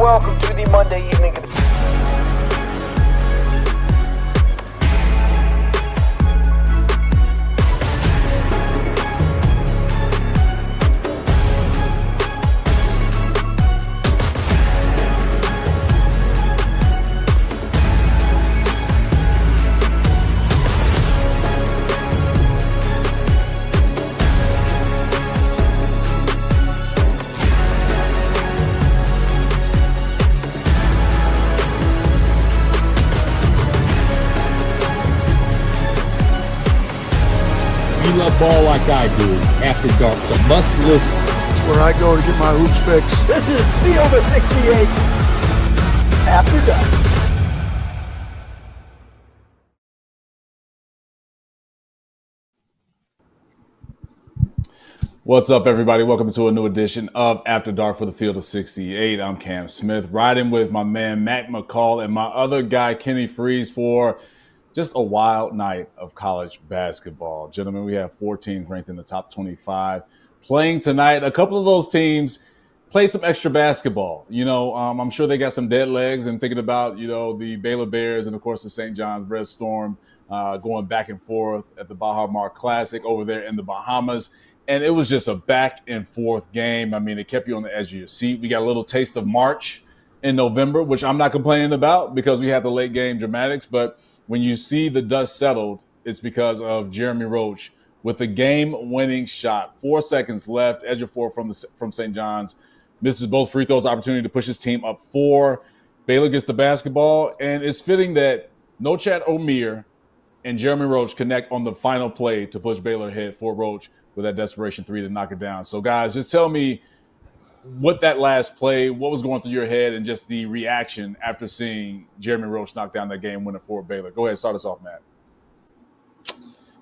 welcome to the Monday evening. Love ball like I do. After Dark, so must listen. That's where I go to get my hoops fixed. This is Field of 68 After Dark. What's up, everybody? Welcome to a new edition of After Dark for the Field of 68. I'm Cam Smith, riding with my man Matt McCall and my other guy Kenny Frease for just a wild night of college basketball. Gentlemen, we have 4 teams ranked in the top 25 playing tonight. A couple of those teams play some extra basketball. I'm sure they got some dead legs and thinking about, the Baylor Bears and, of course, the St. John's Red Storm going back and forth at the Baja Mar Classic over there in the Bahamas. And it was just a back and forth game. I mean, it kept you on the edge of your seat. We got a little taste of March in November, which I'm not complaining about because we had the late game dramatics, but when you see the dust settled, it's because of Jeremy Roach with a game-winning shot. 4 seconds left, edge of 4 from St. John's. Misses both free throws, opportunity to push his team up 4. Baylor gets the basketball, and it's fitting that Nochat Omir and Jeremy Roach connect on the final play to push Baylor ahead for Roach with that desperation 3 to knock it down. So, guys, just tell me what that last play, what was going through your head, and just the reaction after seeing Jeremy Roach knock down that game winner for Baylor. Go ahead, start us off, Matt.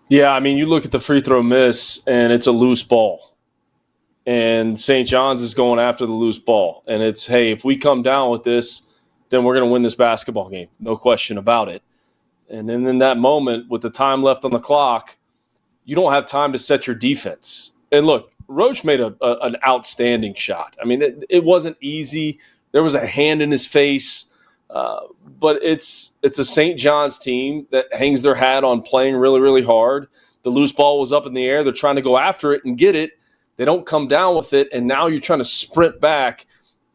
Yeah, I mean, you look at the free throw miss, and it's a loose ball. And St. John's is going after the loose ball. And it's, hey, if we come down with this, then we're going to win this basketball game. No question about it. And then in that moment, with the time left on the clock, you don't have time to set your defense. And look, Roach made an outstanding shot. I mean, it wasn't easy. There was a hand in his face. But it's a St. John's team that hangs their hat on playing really, really hard. The loose ball was up in the air. They're trying to go after it and get it. They don't come down with it, and now you're trying to sprint back.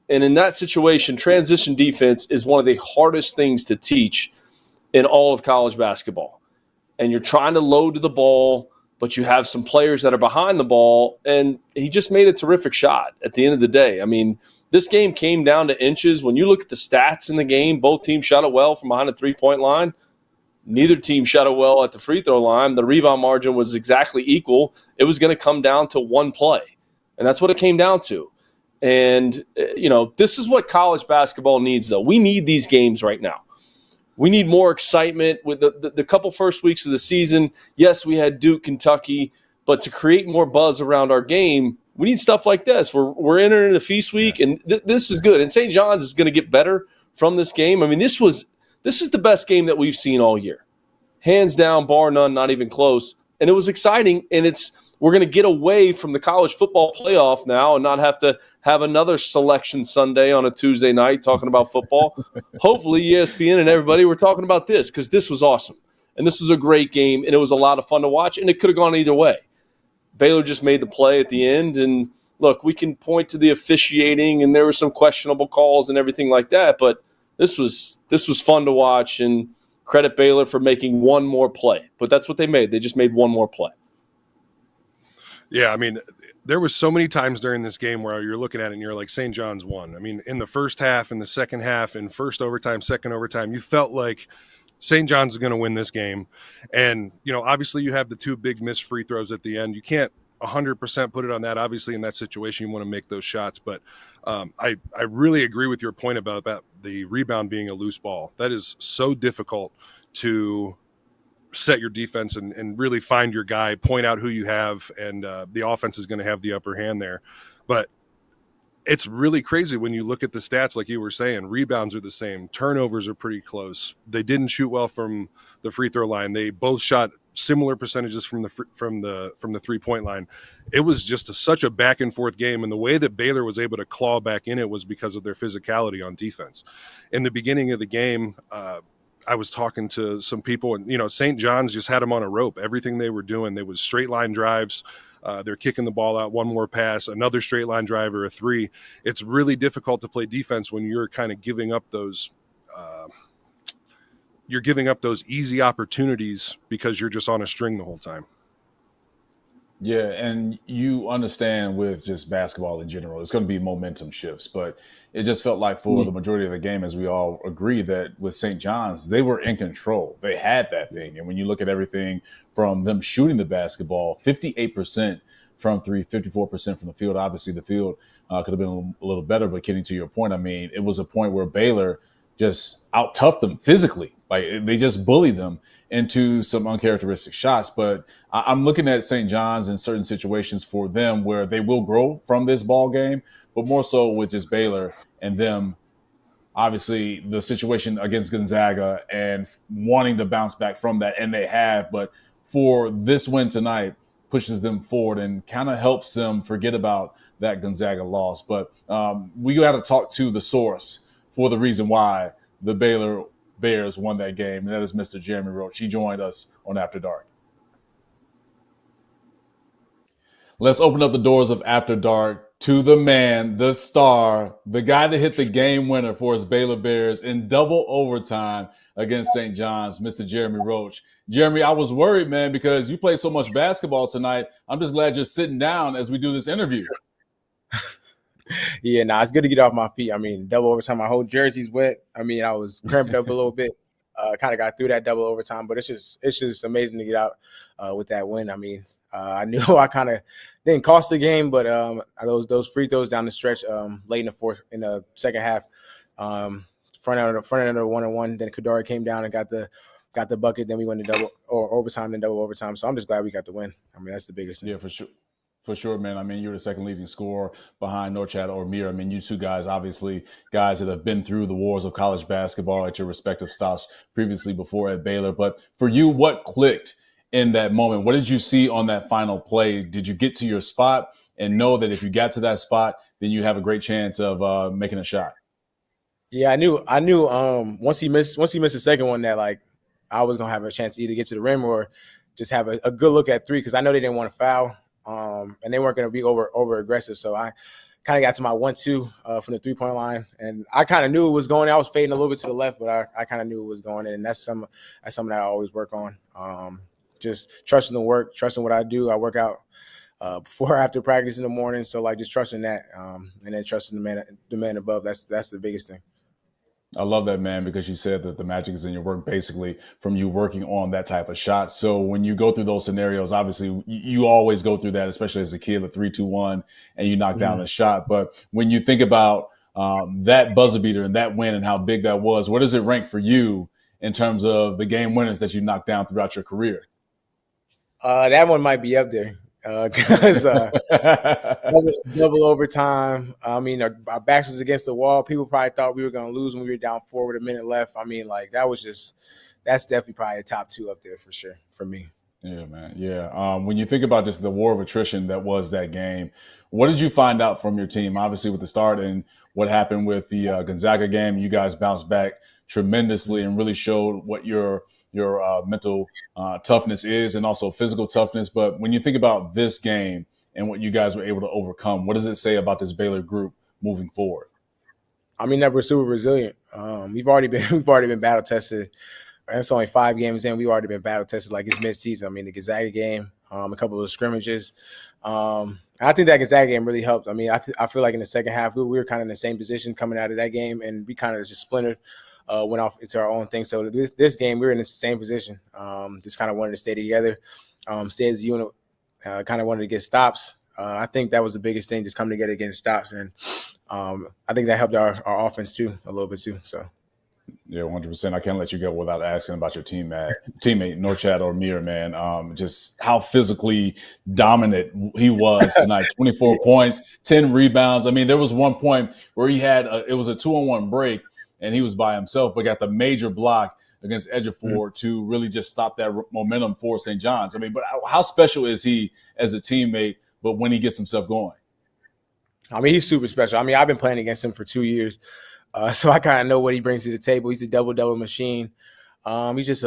And in that situation, transition defense is one of the hardest things to teach in all of college basketball. And you're trying to load to the ball, but you have some players that are behind the ball, and he just made a terrific shot at the end of the day. I mean, this game came down to inches. When you look at the stats in the game, both teams shot it well from behind the three-point line. Neither team shot it well at the free throw line. The rebound margin was exactly equal. It was going to come down to one play, and that's what it came down to. And, this is what college basketball needs, though. We need these games right now. We need more excitement with the couple first weeks of the season. Yes, we had Duke, Kentucky, but to create more buzz around our game, we need stuff like this. We're entering the feast week, and this is good. And St. John's is going to get better from this game. I mean, this is the best game that we've seen all year, hands down, bar none, not even close. And it was exciting, and we're going to get away from the college football playoff now and not have to have another selection Sunday on a Tuesday night talking about football. Hopefully ESPN and everybody were talking about this because this was awesome. And this was a great game, and it was a lot of fun to watch, and it could have gone either way. Baylor just made the play at the end, and look, we can point to the officiating, and there were some questionable calls and everything like that, but this was fun to watch, and credit Baylor for making one more play. But that's what they made. They just made one more play. Yeah, I mean, there was so many times during this game where you're looking at it and you're like, St. John's won. I mean, in the first half, in the second half, in first overtime, second overtime, you felt like St. John's is going to win this game. And, obviously you have the 2 big missed free throws at the end. You can't 100% put it on that. Obviously, in that situation, you want to make those shots. But I really agree with your point about the rebound being a loose ball. That is so difficult to set your defense and really find your guy, point out who you have, and the offense is going to have the upper hand there. But it's really crazy when you look at the stats, like you were saying. Rebounds are the same. Turnovers are pretty close. They didn't shoot well from the free throw line. They both shot similar percentages from the 3-point line. It was just such a back and forth game, and the way that Baylor was able to claw back in it was because of their physicality on defense. In the beginning of the game, I was talking to some people, and St. John's just had them on a rope. Everything they were doing, they was straight line drives. They're kicking the ball out, one more pass, another straight line drive or a three. It's really difficult to play defense when you're kind of giving up those easy opportunities because you're just on a string the whole time. Yeah, and you understand with just basketball in general, it's going to be momentum shifts, but it just felt like for the majority of the game, as we all agree, that with St. John's, they were in control. They had that thing. And when you look at everything from them shooting the basketball, 58% from three, 54% from the field. Obviously, the field could have been a little better, but getting to your point, I mean, it was a point where Baylor just out-toughed them physically. Like, they just bullied them into some uncharacteristic shots. But I'm looking at St. John's in certain situations for them where they will grow from this ball game, but more so with just Baylor and them, obviously, the situation against Gonzaga and wanting to bounce back from that, and they have. But for this win tonight, pushes them forward and kind of helps them forget about that Gonzaga loss. But we got to talk to the source for the reason why the Baylor Bears won that game, and that is Mr. Jeremy Roach. He joined us on After Dark. Let's open up the doors of After Dark to the man, the star, the guy that hit the game winner for his Baylor Bears in double overtime against St. John's, Mr. Jeremy Roach. Jeremy, I was worried, man, because you played so much basketball tonight. I'm just glad you're sitting down as we do this interview. Yeah, it's good to get off my feet. I mean, double overtime, my whole jersey's wet. I mean, I was cramped up a little bit. Kind of got through that double overtime, but it's just amazing to get out with that win. I mean, I knew I kind of didn't cost the game, but those free throws down the stretch late in the second half, front end of the 1-on-1. Then Kadari came down and got the bucket. Then we went to double or overtime, then double overtime. So I'm just glad we got the win. I mean, that's the biggest thing. Yeah, for sure. For sure, man. I mean, you're the second leading scorer behind Norchad or Mir. I mean, you two guys, obviously, guys that have been through the wars of college basketball at your respective stops previously before at Baylor. But for you, what clicked in that moment? What did you see on that final play? Did you get to your spot and know that if you got to that spot, then you have a great chance of making a shot? Yeah, I knew. Once he missed the second one, that like I was gonna have a chance to either get to the rim or just have a good look at three because I know they didn't want to foul. And they weren't going to be over aggressive. So I kind of got to my 1-2 from the 3-point line, and I kind of knew it was going. I was fading a little bit to the left, but I kind of knew it was going in, and that's something that I always work on. Just trusting the work, trusting what I do. I work out before or after practice in the morning, so like just trusting that, and then trusting the man above. That's the biggest thing. I love that, man, because you said that the magic is in your work, basically from you working on that type of shot. So when you go through those scenarios, obviously you always go through that, especially as a kid, the 3-2-1, and you knock down the shot. But when you think about that buzzer beater and that win and how big that was, where does it rank for you in terms of the game winners that you knocked down throughout your career? That one might be up there. Because double overtime. I mean, our backs was against the wall. People probably thought we were going to lose when we were down 4 with a minute left. I mean, like that's definitely probably a top 2 up there for sure for me. Yeah, man. Yeah. When you think about just the war of attrition that was that game, what did you find out from your team? Obviously, with the start and what happened with the Gonzaga game, you guys bounced back tremendously and really showed what your mental toughness is and also physical toughness. But when you think about this game and what you guys were able to overcome, what does it say about this Baylor group moving forward? I mean, that we're super resilient. We've already been battle tested. And it's only 5 games in. We've already been battle tested like it's midseason. I mean, the Gonzaga game, a couple of scrimmages. I think that Gonzaga game really helped. I mean, I feel like in the second half, we were kind of in the same position coming out of that game, and we kind of just splintered. Went off into our own thing. So this game, we were in the same position. Just kind of wanted to stay together, stay as a unit, kind of wanted to get stops. I think that was the biggest thing, just coming together getting stops. And I think that helped our offense too, a little bit too. So. Yeah, 100%. I can't let you go without asking about your teammate, Norchad or Mir, man. Just how physically dominant he was tonight. 24 points, 10 rebounds. I mean, there was one point where he had it was a 2-on-1 break, and he was by himself, but got the major block against Ejiofor to really just stop that momentum for St. John's. I mean, but how special is he as a teammate, but when he gets himself going? I mean, he's super special. I mean, I've been playing against him for 2 years, so I kind of know what he brings to the table. He's a double-double machine. He's just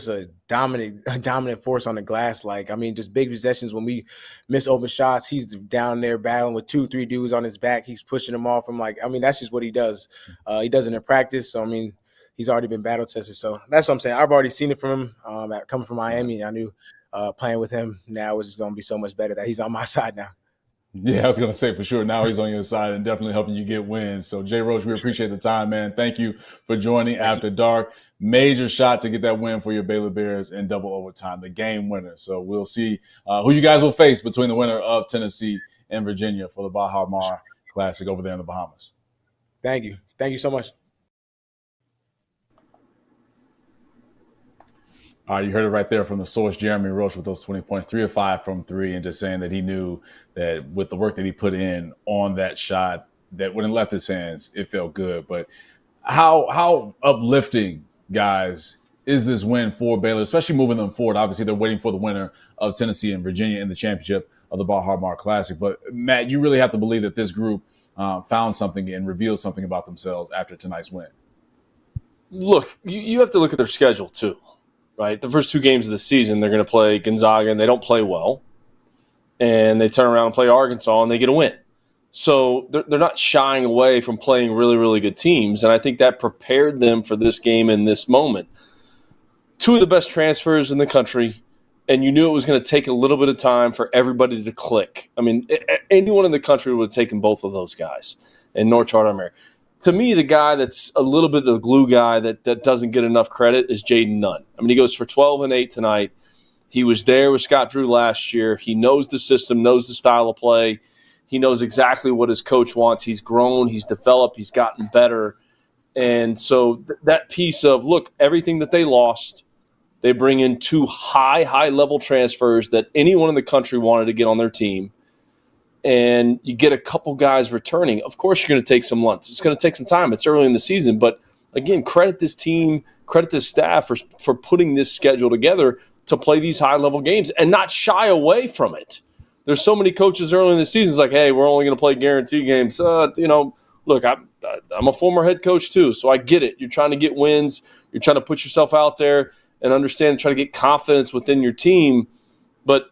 a dominant force on the glass. Like, I mean, just big possessions. When we miss open shots, he's down there battling with 2-3 dudes on his back. He's pushing them off. I'm like, I mean, that's just what he does. He does it in practice. So, I mean, he's already been battle tested. So that's what I'm saying. I've already seen it from him coming from Miami. I knew playing with him now is going to be so much better that he's on my side now. Yeah, I was going to say for sure. Now he's on your side and definitely helping you get wins. So, Jay Roach, we appreciate the time, man. Thank you for joining After Dark. Major shot to get that win for your Baylor Bears in double overtime, the game winner. So we'll see who you guys will face between the winner of Tennessee and Virginia for the Baha Mar Classic over there in the Bahamas. Thank you. Thank you so much. All right, you heard it right there from the source, Jeremy Roach, with those 20 points, 3 of 5 from 3, and just saying that he knew that with the work that he put in on that shot, that when it left his hands, it felt good. But how uplifting, guys, is this win for Baylor, especially moving them forward? Obviously, they're waiting for the winner of Tennessee and Virginia in the championship of the Baha Mar Classic. But, Matt, you really have to believe that this group found something and revealed something about themselves after tonight's win. Look, you have to look at their schedule too. Right, the first 2 games of the season, they're going to play Gonzaga, and they don't play well. And they turn around and play Arkansas, and they get a win. So they're not shying away from playing really, really good teams, and I think that prepared them for this game in this moment. 2 of the best transfers in the country, and you knew it was going to take a little bit of time for everybody to click. I mean, anyone in the country would have taken both of those guys, and Norchard Armary. To me, the guy that's a little bit the glue guy that doesn't get enough credit is Jaden Nunn. I mean, he goes for 12 and 8 tonight. He was there with Scott Drew last year. He knows the system, knows the style of play. He knows exactly what his coach wants. He's grown, he's developed, he's gotten better. And so that piece of, look, everything that they lost, they bring in 2 high-level transfers that anyone in the country wanted to get on their team. And you get a couple guys returning. Of course, you're going to take some lumps. It's going to take some time. It's early in the season. But, again, credit this team, credit this staff for putting this schedule together to play these high-level games and not shy away from it. There's so many coaches early in the season. It's like, hey, we're only going to play guarantee games. Look, I'm a former head coach too, so I get it. You're trying to get wins. You're trying to put yourself out there and understand, try to get confidence within your team. But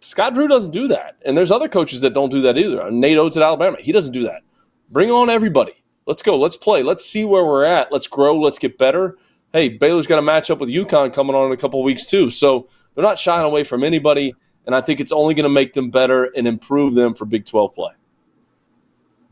Scott Drew doesn't do that. And there's other coaches that don't do that either. Nate Oates at Alabama, he doesn't do that. Bring on everybody. Let's go. Let's play. Let's see where we're at. Let's grow. Let's get better. Hey, Baylor's got a matchup with UConn coming on in a couple of weeks too. So they're not shying away from anybody, and I think it's only going to make them better and improve them for Big 12 play.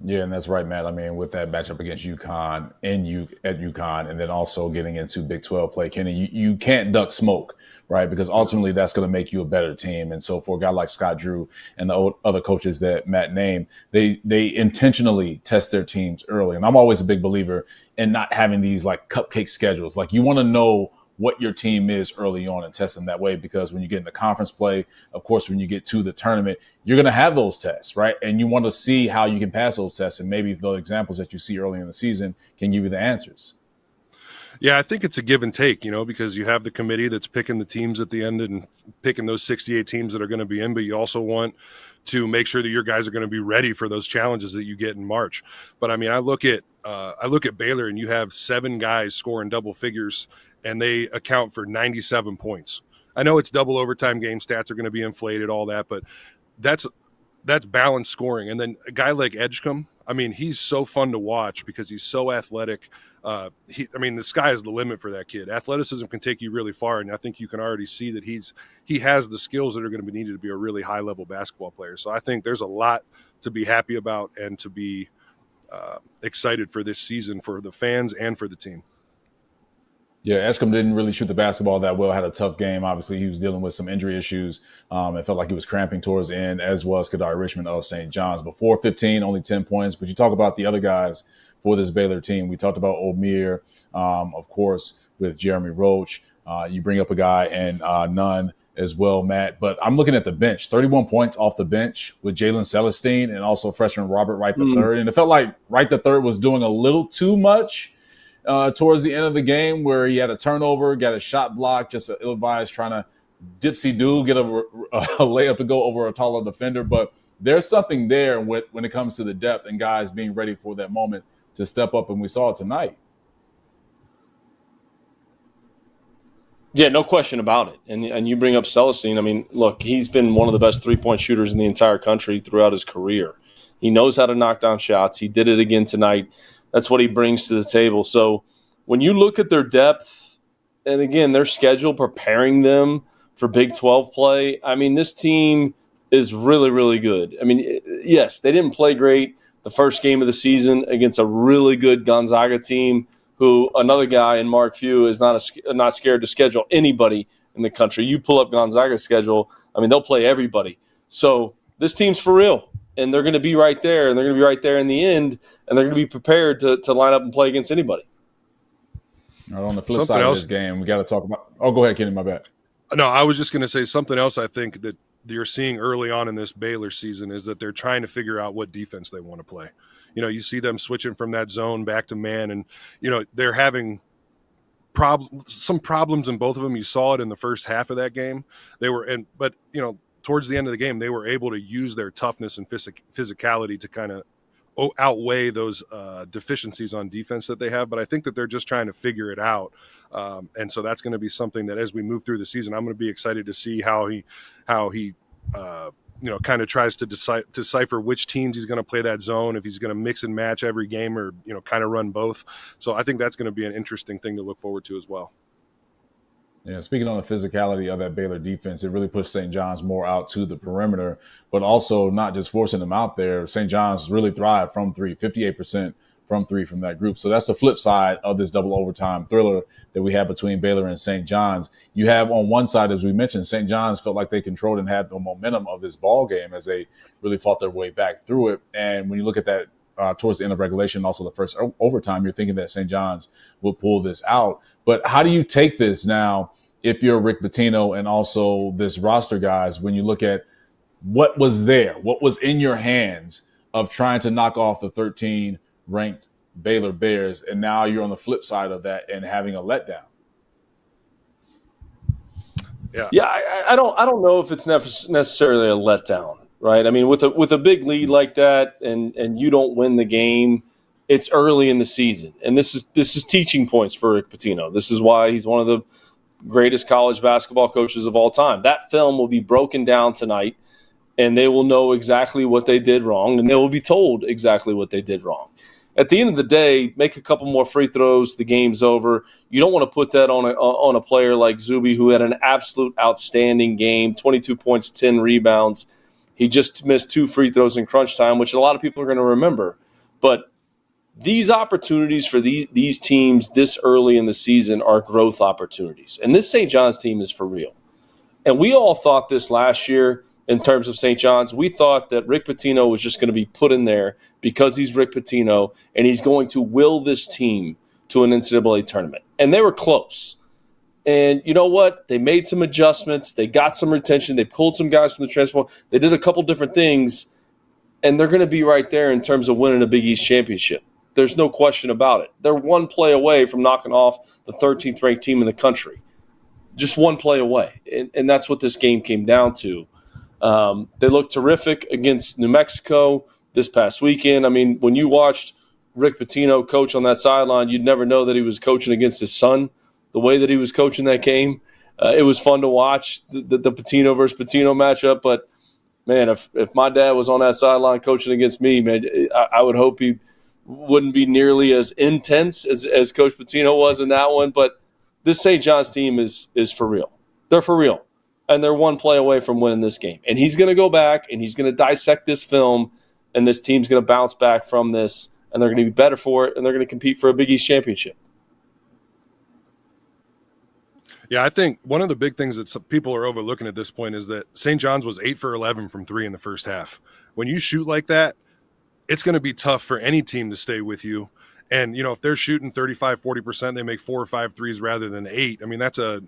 Yeah, and that's right, Matt. I mean, with that matchup against UConn at UConn, and then also getting into Big 12 play, Kenny, you can't duck smoke, right? Because ultimately that's going to make you a better team. And so for a guy like Scott Drew and the other coaches that Matt named, they intentionally test their teams early. And I'm always a big believer in not having these like cupcake schedules. Like, you want to know what your team is early on and test them that way, because when you get into conference play, of course, when you get to the tournament, you're going to have those tests, right? And you want to see how you can pass those tests, and maybe the examples that you see early in the season can give you the answers. Yeah, I think it's a give and take, because you have the committee that's picking the teams at the end and picking those 68 teams that are going to be in, but you also want to make sure that your guys are going to be ready for those challenges that you get in March. But I mean, I look at Baylor, and you have 7 guys scoring double figures, and they account for 97 points. I know it's double overtime game, stats are going to be inflated, all that, but that's balanced scoring. And then a guy like Edgecombe, I mean, he's so fun to watch because he's so athletic. The sky is the limit for that kid. Athleticism can take you really far, and I think you can already see that he has the skills that are going to be needed to be a really high-level basketball player. So I think there's a lot to be happy about and to be excited for this season for the fans and for the team. Yeah, Edgecombe didn't really shoot the basketball that well, had a tough game. Obviously, he was dealing with some injury issues. It felt like he was cramping towards the end, as was Kadari Richmond of St. John's. Before 15, only 10 points. But you talk about the other guys for this Baylor team. We talked about Omir, of course, with Jeremy Roach. You bring up a guy and Nunn as well, Matt. But I'm looking at the bench. 31 points off the bench with Jalen Celestine and also freshman Robert Wright III. And it felt like Wright III was doing a little too much. towards the end of the game where he had a turnover, got a shot block, just an ill-advised trying to dipsy-do, get a layup to go over a taller defender. But there's something there when it comes to the depth and guys being ready for that moment to step up, and we saw it tonight. Yeah, no question about it. And you bring up Celestine. I mean, look, he's been one of the best three-point shooters in the entire country throughout his career. He knows how to knock down shots. He did it again tonight. That's what he brings to the table. So when you look at their depth and, again, their schedule preparing them for Big 12 play, I mean, this team is really, really good. I mean, yes, they didn't play great the first game of the season against a really good Gonzaga team, who another guy in Mark Few is not scared to schedule anybody in the country. You pull up Gonzaga's schedule, I mean, they'll play everybody. So this team's for real, and they're going to be right there, and they're going to be right there in the end, and they're going to be prepared to line up and play against anybody. All right, on the flip side of this game, we got to talk about – oh, go ahead, Kenny, my bad. No, I was just going to say something else I think that you're seeing early on in this Baylor season is that they're trying to figure out what defense they want to play. You know, you see them switching from that zone back to man, and, you know, they're having some problems in both of them. You saw it in the first half of that game. But, you know, towards the end of the game, they were able to use their toughness and physicality to kind of outweigh those deficiencies on defense that they have. But I think that they're just trying to figure it out. And so that's going to be something that as we move through the season, I'm going to be excited to see how he kind of tries to decipher which teams he's going to play that zone, if he's going to mix and match every game or, you know, kind of run both. So I think that's going to be an interesting thing to look forward to as well. Yeah, speaking on the physicality of that Baylor defense, it really pushed St. John's more out to the perimeter, but also not just forcing them out there. St. John's really thrived from three, 58% from three from that group. So that's the flip side of this double overtime thriller that we have between Baylor and St. John's. You have on one side, as we mentioned, St. John's felt like they controlled and had the momentum of this ball game as they really fought their way back through it. And when you look at that towards the end of regulation, also the first overtime, you're thinking that St. John's will pull this out. But how do you take this now if you're Rick Pitino and also this roster guys, when you look at what was there, what was in your hands of trying to knock off the 13-ranked Baylor Bears, and now you're on the flip side of that and having a letdown? Yeah, I don't know if it's necessarily a letdown, right? I mean, with a big lead like that, and you don't win the game, it's early in the season, and this is teaching points for Rick Pitino. This is why he's one of the greatest college basketball coaches of all time. That film will be broken down tonight, and they will know exactly what they did wrong, and they will be told exactly what they did wrong. At the end of the day, make a couple more free throws, the game's over. You don't want to put that on a player like Zuby, who had an absolute outstanding game, 22 points, 10 rebounds. He just missed 2 free throws in crunch time, which a lot of people are going to remember. But these opportunities for these teams this early in the season are growth opportunities. And this St. John's team is for real. And we all thought this last year in terms of St. John's. We thought that Rick Pitino was just going to be put in there because he's Rick Pitino, and he's going to will this team to an NCAA tournament. And they were close. And you know what? They made some adjustments. They got some retention. They pulled some guys from the transfer. They did a couple different things, and they're going to be right there in terms of winning a Big East championship. There's no question about it. They're one play away from knocking off the 13th ranked team in the country. Just one play away. And that's what this game came down to. They looked terrific against New Mexico this past weekend. I mean, when you watched Rick Pitino coach on that sideline, you'd never know that he was coaching against his son, the way that he was coaching that game. It was fun to watch, the Pitino versus Pitino matchup. But, man, if my dad was on that sideline coaching against me, man, I would hope he wouldn't be nearly as intense as Coach Pitino was in that one. But this St. John's team is for real. They're for real. And they're one play away from winning this game. And he's going to go back, and he's going to dissect this film, and this team's going to bounce back from this, and they're going to be better for it, and they're going to compete for a Big East championship. Yeah, I think one of the big things that some people are overlooking at this point is that St. John's was 8 for 11 from 3 in the first half. When you shoot like that, it's going to be tough for any team to stay with you. And, you know, if they're shooting 35, 40%, they make 4 or 5 threes rather than 8. I mean, that's a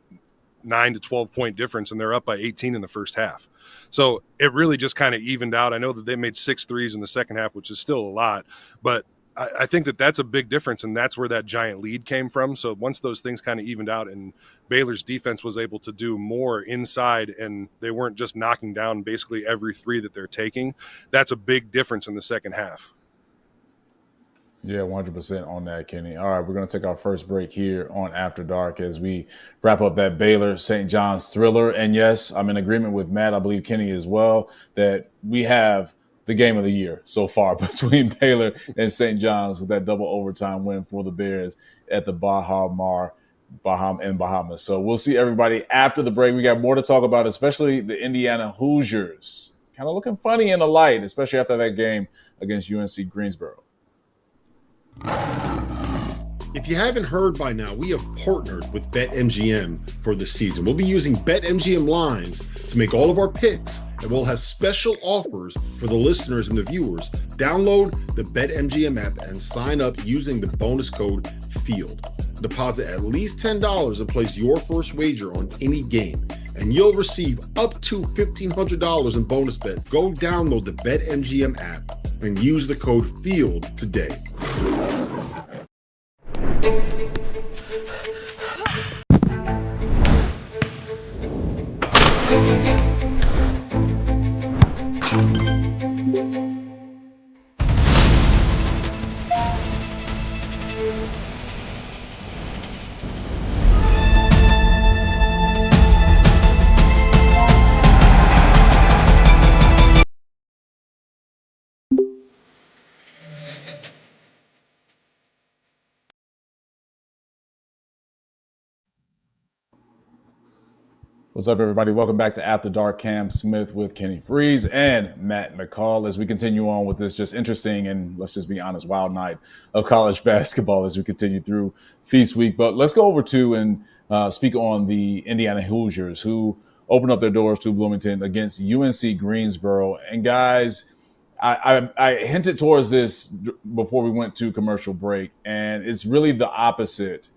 9 to 12 point difference, and they're up by 18 in the first half. So it really just kind of evened out. I know that they made 6 threes in the second half, which is still a lot, but I think that's a big difference, and that's where that giant lead came from. So once those things kind of evened out and Baylor's defense was able to do more inside and they weren't just knocking down basically every three that they're taking, that's a big difference in the second half. Yeah, 100% on that, Kenny. All right, we're going to take our first break here on After Dark as we wrap up that Baylor St. John's thriller. And yes, I'm in agreement with Matt, I believe Kenny as well, that we have the game of the year so far between Baylor and St. John's with that double overtime win for the Bears at the Bahamas. So we'll see everybody after the break. We got more to talk about, especially the Indiana Hoosiers. Kind of looking funny in the light, especially after that game against UNC Greensboro. If you haven't heard by now, we have partnered with BetMGM for the season. We'll be using BetMGM lines to make all of our picks, and we'll have special offers for the listeners and the viewers. Download the BetMGM app and sign up using the bonus code FIELD. Deposit at least $10 and place your first wager on any game, and you'll receive up to $1,500 in bonus bets. Go download the BetMGM app and use the code FIELD today. What's up, everybody? Welcome back to After Dark. Cam Smith with Kenny Frease and Matt McCall as we continue on with this just interesting and, let's just be honest, wild night of college basketball as we continue through Feast Week. But let's go over to and speak on the Indiana Hoosiers, who opened up their doors to Bloomington against UNC Greensboro. And guys, I hinted towards this before we went to commercial break, and it's really the opposite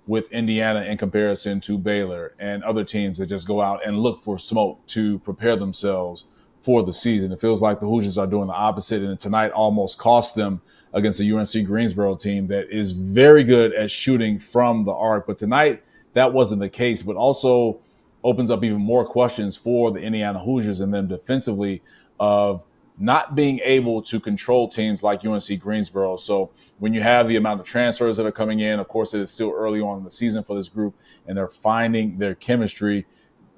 with Indiana in comparison to Baylor and other teams that just go out and look for smoke to prepare themselves for the season. It feels like the Hoosiers are doing the opposite, and tonight almost cost them against the UNC Greensboro team that is very good at shooting from the arc. But tonight, that wasn't the case, but also opens up even more questions for the Indiana Hoosiers and them defensively of not being able to control teams like UNC Greensboro. So when you have the amount of transfers that are coming in, of course, it is still early on in the season for this group, and they're finding their chemistry.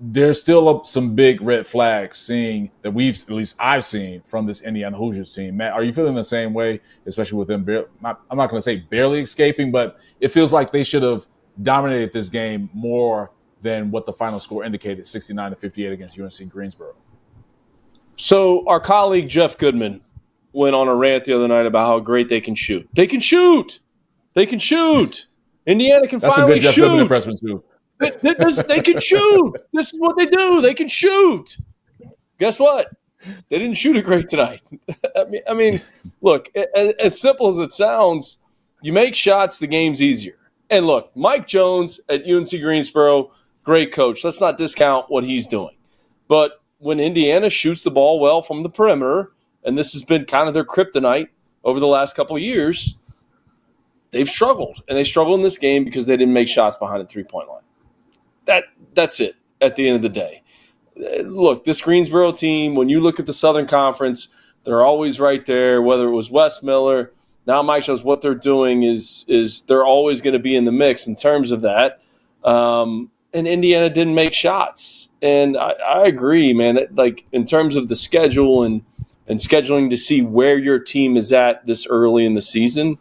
There's still some big red flags seeing that at least I've seen from this Indiana Hoosiers team. Matt, are you feeling the same way, especially with them? I'm not going to say barely escaping, but it feels like they should have dominated this game more than what the final score indicated, 69-58 against UNC Greensboro. So our colleague Jeff Goodman went on a rant the other night about how great they can shoot. They can shoot. They can shoot. Indiana can finally shoot. That's a good Jeff Goodman impression too. They can shoot. This is what they do. They can shoot. Guess what? They didn't shoot it great tonight. I mean, look, as simple as it sounds, you make shots, the game's easier. And look, Mike Jones at UNC Greensboro, great coach. Let's not discount what he's doing. But when Indiana shoots the ball well from the perimeter, and this has been kind of their kryptonite over the last couple of years, they've struggled. And they struggled in this game because they didn't make shots behind the three-point line. That's it at the end of the day. Look, this Greensboro team, when you look at the Southern Conference, they're always right there, whether it was Wes Miller. Now Mike shows what they're doing is they're always going to be in the mix in terms of that. And Indiana didn't make shots. And I agree, man, that, like, in terms of the schedule and scheduling to see where your team is at this early in the season,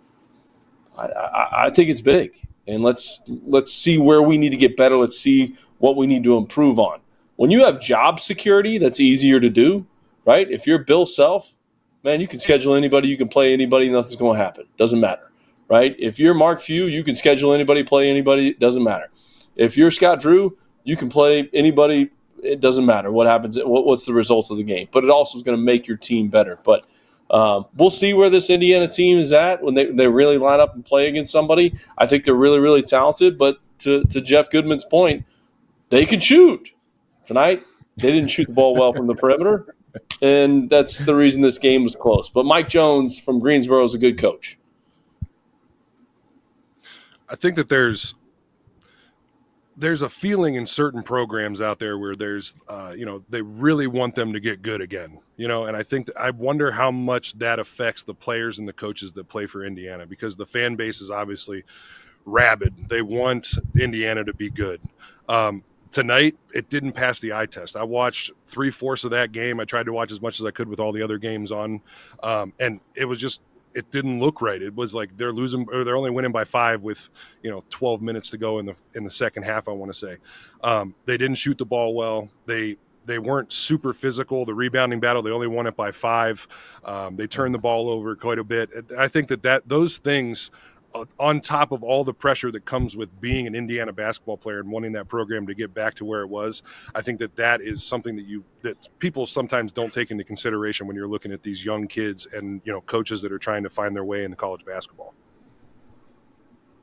I think it's big. And let's see where we need to get better. Let's see what we need to improve on. When you have job security, that's easier to do, right? If you're Bill Self, man, you can schedule anybody, you can play anybody, nothing's going to happen. Doesn't matter, right? If you're Mark Few, you can schedule anybody, play anybody, doesn't matter. If you're Scott Drew, you can play anybody, it doesn't matter what happens, what's the results of the game. But it also is going to make your team better. But we'll see where this Indiana team is at when they really line up and play against somebody. I think they're really, really talented. But to Jeff Goodman's point, they can shoot. Tonight, they didn't shoot the ball well from the perimeter, and that's the reason this game was close. But Mike Jones from Greensboro is a good coach. I think that there's a feeling in certain programs out there where there's, they really want them to get good again, and I think I wonder how much that affects the players and the coaches that play for Indiana, because the fan base is obviously rabid. They want Indiana to be good. Tonight, it didn't pass the eye test. I watched 3/4 of that game. I tried to watch as much as I could with all the other games on, and it was just, it didn't look right. It was like they're losing, or they're only winning by 5 with 12 minutes to go in the second half, I want to say. They didn't shoot the ball well. They weren't super physical. The rebounding battle, they only won it by 5. They turned the ball over quite a bit. I think that those things, on top of all the pressure that comes with being an Indiana basketball player and wanting that program to get back to where it was, I think that is something that people sometimes don't take into consideration when you're looking at these young kids and coaches that are trying to find their way into college basketball.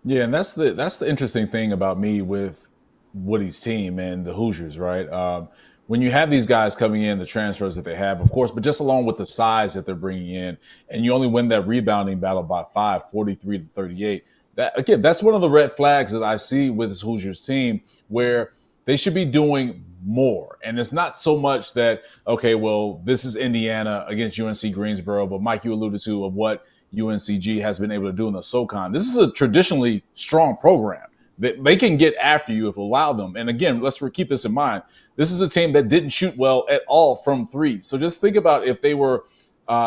Yeah, and that's the interesting thing about me with Woody's team and the Hoosiers, right? When you have these guys coming in, the transfers that they have, of course, but just along with the size that they're bringing in, and you only win that rebounding battle by 5, 43-38. That's one of the red flags that I see with this Hoosiers team, where they should be doing more. And it's not so much that, okay, well, this is Indiana against UNC Greensboro, but Mike, you alluded to of what UNCG has been able to do in the SoCon. This is a traditionally strong program. They can get after you if you allow them. And again, let's keep this in mind. This is a team that didn't shoot well at all from 3. So just think about if they were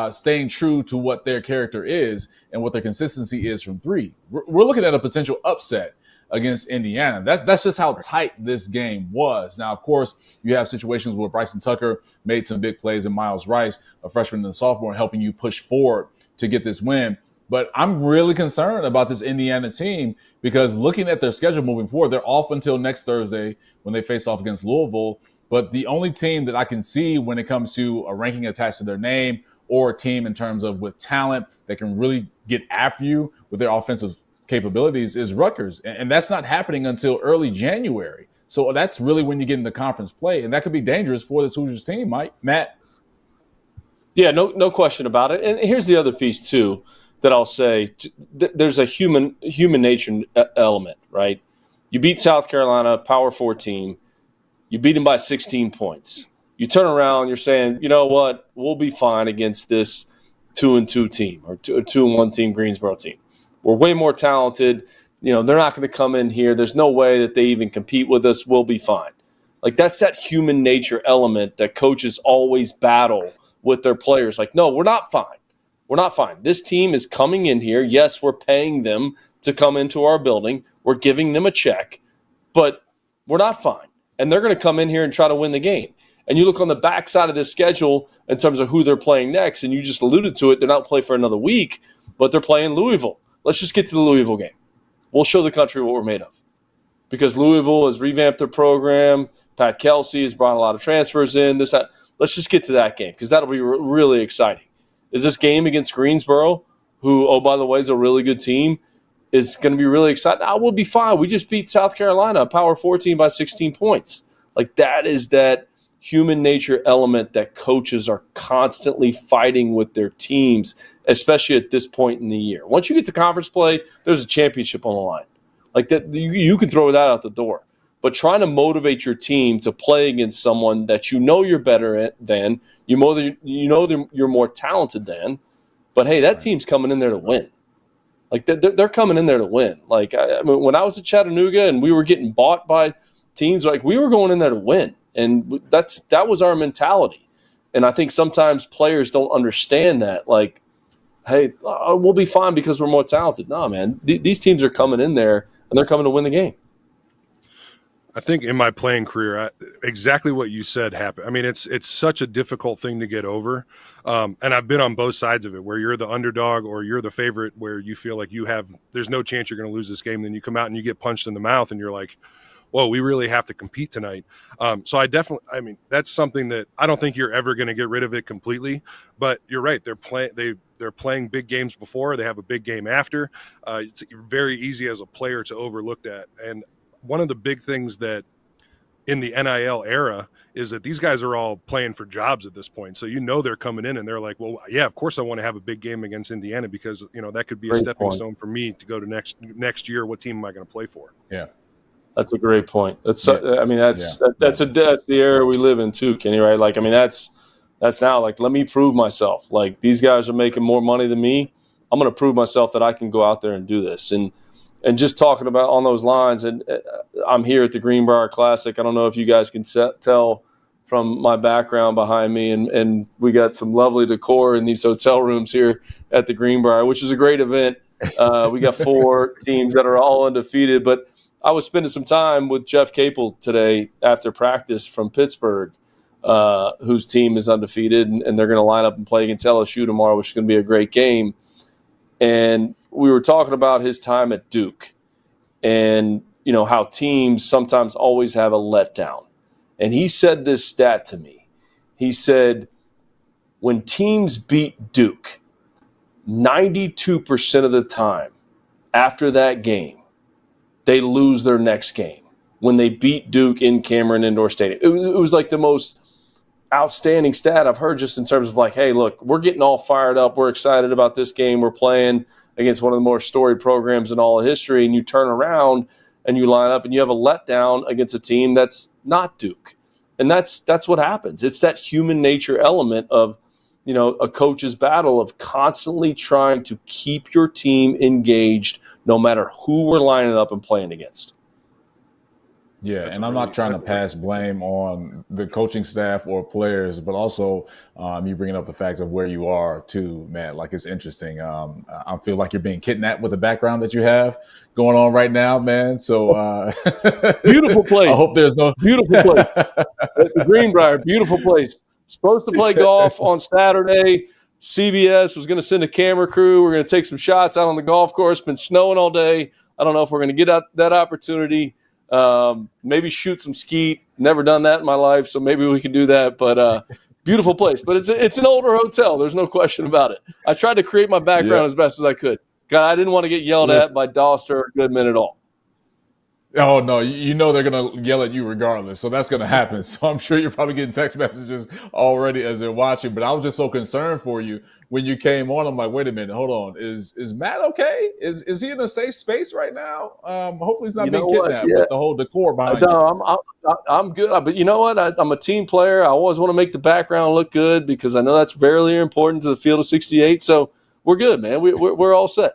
staying true to what their character is and what their consistency is from 3. We're looking at a potential upset against Indiana. That's just how tight this game was. Now, of course, you have situations where Bryson Tucker made some big plays and Miles Rice, a freshman and a sophomore, helping you push forward to get this win. But I'm really concerned about this Indiana team, because looking at their schedule moving forward, they're off until next Thursday when they face off against Louisville. But the only team that I can see when it comes to a ranking attached to their name, or a team in terms of with talent that can really get after you with their offensive capabilities, is Rutgers. And that's not happening until early January. So that's really when you get into conference play. And that could be dangerous for this Hoosiers team, Matt. Yeah, no question about it. And here's the other piece, too, that I'll say. There's a human nature element, right? You beat South Carolina, Power 4 team. You beat them by 16 points. You turn around, you're saying, you know what, we'll be fine against this 2-2 team, or 2-1 team, Greensboro team. We're way more talented. They're not going to come in here. There's no way that they even compete with us. We'll be fine. Like, that's that human nature element that coaches always battle with their players. Like, no, we're not fine. We're not fine. This team is coming in here. Yes, we're paying them to come into our building. We're giving them a check, but we're not fine. And they're going to come in here and try to win the game. And you look on the backside of this schedule in terms of who they're playing next, and you just alluded to it. They're not playing for another week, but they're playing Louisville. Let's just get to the Louisville game. We'll show the country what we're made of. Because Louisville has revamped their program. Pat Kelsey has brought a lot of transfers in. Let's just get to that game, because that'll be really exciting. Is this game against Greensboro, who, oh, by the way, is a really good team, is going to be really exciting? We'll be fine. We just beat South Carolina, a Power 4 team, by 16 points. Like, that is that human nature element that coaches are constantly fighting with their teams, especially at this point in the year. Once you get to conference play, there's a championship on the line. Like, that, you can throw that out the door. But trying to motivate your team to play against someone that you know you're better than, you know you're more talented than, but hey, that team's coming in there to win. Like, they're coming in there to win. Like, I mean, when I was at Chattanooga and we were getting bought by teams, like, we were going in there to win. And that was our mentality. And I think sometimes players don't understand that. Like, hey, we'll be fine because we're more talented. No, man. These teams are coming in there, and they're coming to win the game. I think in my playing career, exactly what you said happened. I mean, it's such a difficult thing to get over. And I've been on both sides of it, where you're the underdog or you're the favorite, where you feel like there's no chance you're going to lose this game. Then you come out and you get punched in the mouth and you're like, whoa, we really have to compete tonight. So that's something that I don't think you're ever going to get rid of it completely, but you're right. They're playing big games before, they have a big game after. It's very easy as a player to overlook that. And one of the big things that in the NIL era is that these guys are all playing for jobs at this point. So, they're coming in and they're like, well, yeah, of course I want to have a big game against Indiana because, that could be a stepping stone for me to go to next year. What team am I going to play for? Yeah. That's a great point. That's the era we live in too, Kenny, right? Like, I mean, that's now like, let me prove myself. Like, these guys are making more money than me. I'm going to prove myself that I can go out there and do this. And just talking about on those lines, and I'm here at the Greenbrier Classic. I don't know if you guys can tell from my background behind me, and we got some lovely decor in these hotel rooms here at the Greenbrier, which is a great event. We got 4 teams that are all undefeated, but I was spending some time with Jeff Capel today after practice from Pittsburgh, whose team is undefeated, and they're going to line up and play against LSU tomorrow, which is going to be a great game. And we were talking about his time at Duke and, how teams sometimes always have a letdown. And he said this stat to me. He said, when teams beat Duke, 92% of the time after that game, they lose their next game. When they beat Duke in Cameron Indoor Stadium, it was like the most outstanding stat I've heard, just in terms of like, hey, look, we're getting all fired up. We're excited about this game. We're playing against one of the more storied programs in all of history. And you turn around and you line up and you have a letdown against a team that's not Duke. And that's what happens. It's that human nature element of, a coach's battle of constantly trying to keep your team engaged no matter who we're lining up and playing against. Yeah, and I'm not trying to pass blame on the coaching staff or players, but also you bringing up the fact of where you are too, man. Like, it's interesting. I feel like you're being kidnapped with the background that you have going on right now, man. So beautiful place. I hope there's no beautiful place. The Greenbrier, beautiful place. Supposed to play golf on Saturday. CBS was going to send a camera crew. We're going to take some shots out on the golf course. Been snowing all day. I don't know if we're going to get that opportunity. Maybe shoot some skeet. Never done that in my life, so maybe we can do that. But beautiful place. But it's an older hotel. There's no question about it. I tried to create my background as best as I could. God, I didn't want to get yelled at by Doster or Goodman at all. Oh, no, they're going to yell at you regardless. So that's going to happen. So I'm sure you're probably getting text messages already as they're watching. But I was just so concerned for you when you came on. I'm like, wait a minute, hold on. Is Matt okay? Is he in a safe space right now? Hopefully he's not being kidnapped with the whole decor behind you. I'm good. But you know what? I'm a team player. I always want to make the background look good because I know that's very important to the field of 68. So we're good, man. We're all set.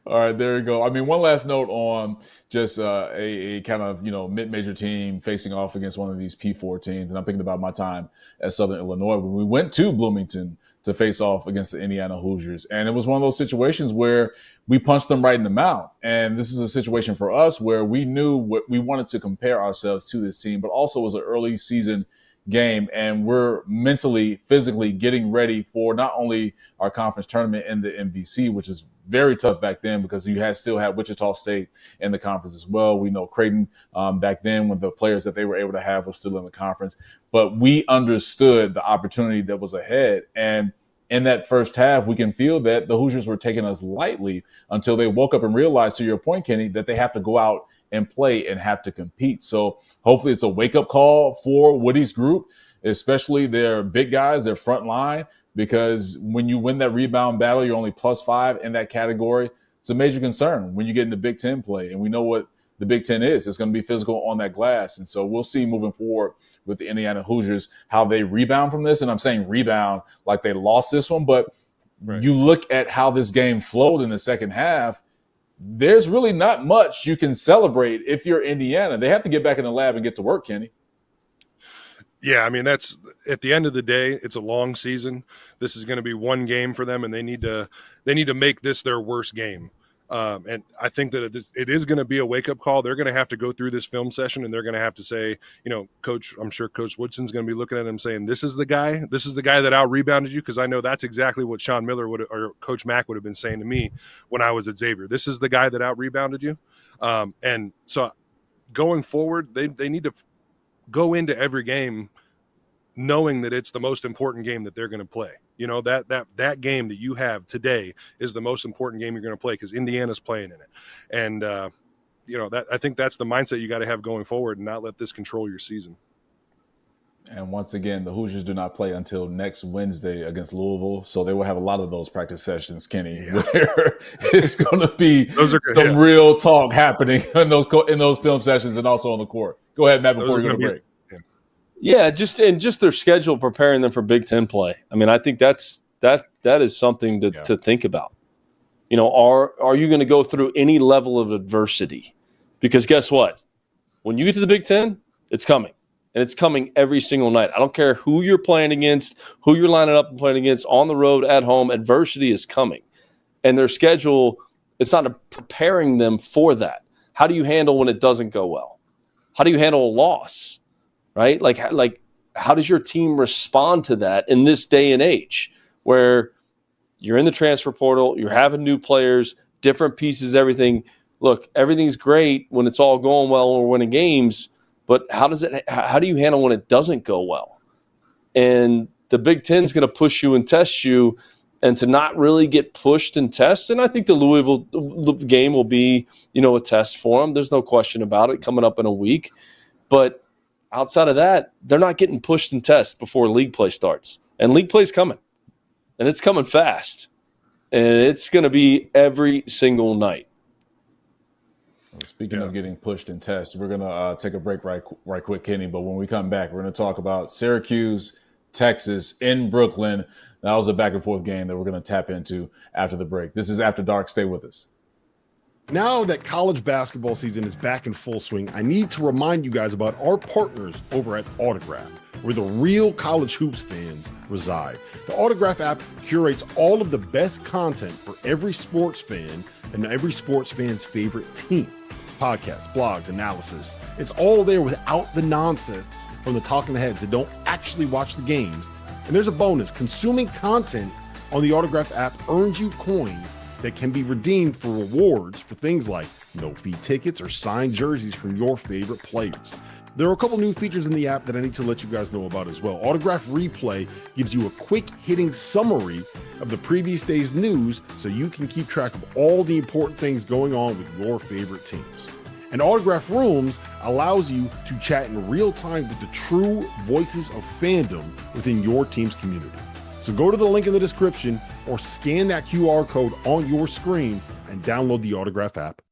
All right, there you go. I mean, one last note on just a kind of, mid-major team facing off against one of these P4 teams. And I'm thinking about my time at Southern Illinois when we went to Bloomington to face off against the Indiana Hoosiers. And it was one of those situations where we punched them right in the mouth. And this is a situation for us where we knew what we wanted to compare ourselves to this team, but also was an early season game, and we're mentally, physically getting ready for not only our conference tournament in the MVC, which is very tough back then because you still had Wichita State in the conference as well. We know Creighton back then, when the players that they were able to have were still in the conference, but we understood the opportunity that was ahead. And in that first half, we can feel that the Hoosiers were taking us lightly until they woke up and realized, to your point, Kenny, that they have to go out and play and have to compete. So hopefully it's a wake-up call for Woody's group, especially their big guys, their front line, because when you win that rebound battle, you're only +5 in that category. It's a major concern when you get into Big Ten play. And we know what the Big Ten is. It's going to be physical on that glass. And so we'll see moving forward with the Indiana Hoosiers how they rebound from this. And I'm saying rebound like they lost this one, but you look at how this game flowed in the second half, there's really not much you can celebrate if you're Indiana. They have to get back in the lab and get to work, Kenny. Yeah, I mean, that's at the end of the day, it's a long season. This is going to be one game for them, and they need to make this their worst game. And I think that it is going to be a wake-up call. They're going to have to go through this film session, and they're going to have to say, Coach, I'm sure Coach Woodson's going to be looking at him saying, this is the guy that out-rebounded you, because I know that's exactly what Sean Miller or Coach Mack would have been saying to me when I was at Xavier. This is the guy that out-rebounded you. And so going forward, they need to go into every game knowing that it's the most important game that they're going to play. That game that you have today is the most important game you're going to play because Indiana's playing in it. And I think that's the mindset you got to have going forward and not let this control your season. And once again, the Hoosiers do not play until next Wednesday against Louisville, so they will have a lot of those practice sessions, Kenny, where it's going to be some real talk happening in those film sessions and also on the court. Go ahead, Matt, before we go to break. Yeah, just their schedule preparing them for Big Ten play. I mean, I think that is something to think about. Are you going to go through any level of adversity? Because guess what? When you get to the Big Ten, it's coming. And it's coming every single night. I don't care who you're playing against, who you're lining up and playing against, on the road, at home, adversity is coming. And their schedule, it's not preparing them for that. How do you handle when it doesn't go well? How do you handle a loss, right? Like how does your team respond to that in this day and age where you're in the transfer portal, you're having new players, different pieces, everything. Look, everything's great when it's all going well and we're winning games. But how do you handle when it doesn't go well? And the Big Ten is going to push you and test you, and to not really get pushed and tested. And I think the Louisville game will be, a test for them. There's no question about it coming up in a week. But outside of that, they're not getting pushed and tested before league play starts. And league play is coming, and it's coming fast. And it's going to be every single night. Speaking of getting pushed and tested, we're going to take a break right quick, Kenny. But when we come back, we're going to talk about Syracuse, Texas, in Brooklyn. That was a back-and-forth game that we're going to tap into after the break. This is After Dark. Stay with us. Now that college basketball season is back in full swing, I need to remind you guys about our partners over at Autograph, where the real college hoops fans reside. The Autograph app curates all of the best content for every sports fan and every sports fan's favorite team. Podcasts, blogs, analysis. It's all there without the nonsense from the talking heads that don't actually watch the games. And there's a bonus. Consuming content on the Autograph app earns you coins that can be redeemed for rewards for things like no-fee tickets or signed jerseys from your favorite players. There are a couple new features in the app that I need to let you guys know about as well. Autograph Replay gives you a quick-hitting summary of the previous day's news so you can keep track of all the important things going on with your favorite teams. And Autograph Rooms allows you to chat in real time with the true voices of fandom within your team's community. So go to the link in the description or scan that QR code on your screen and download the Autograph app.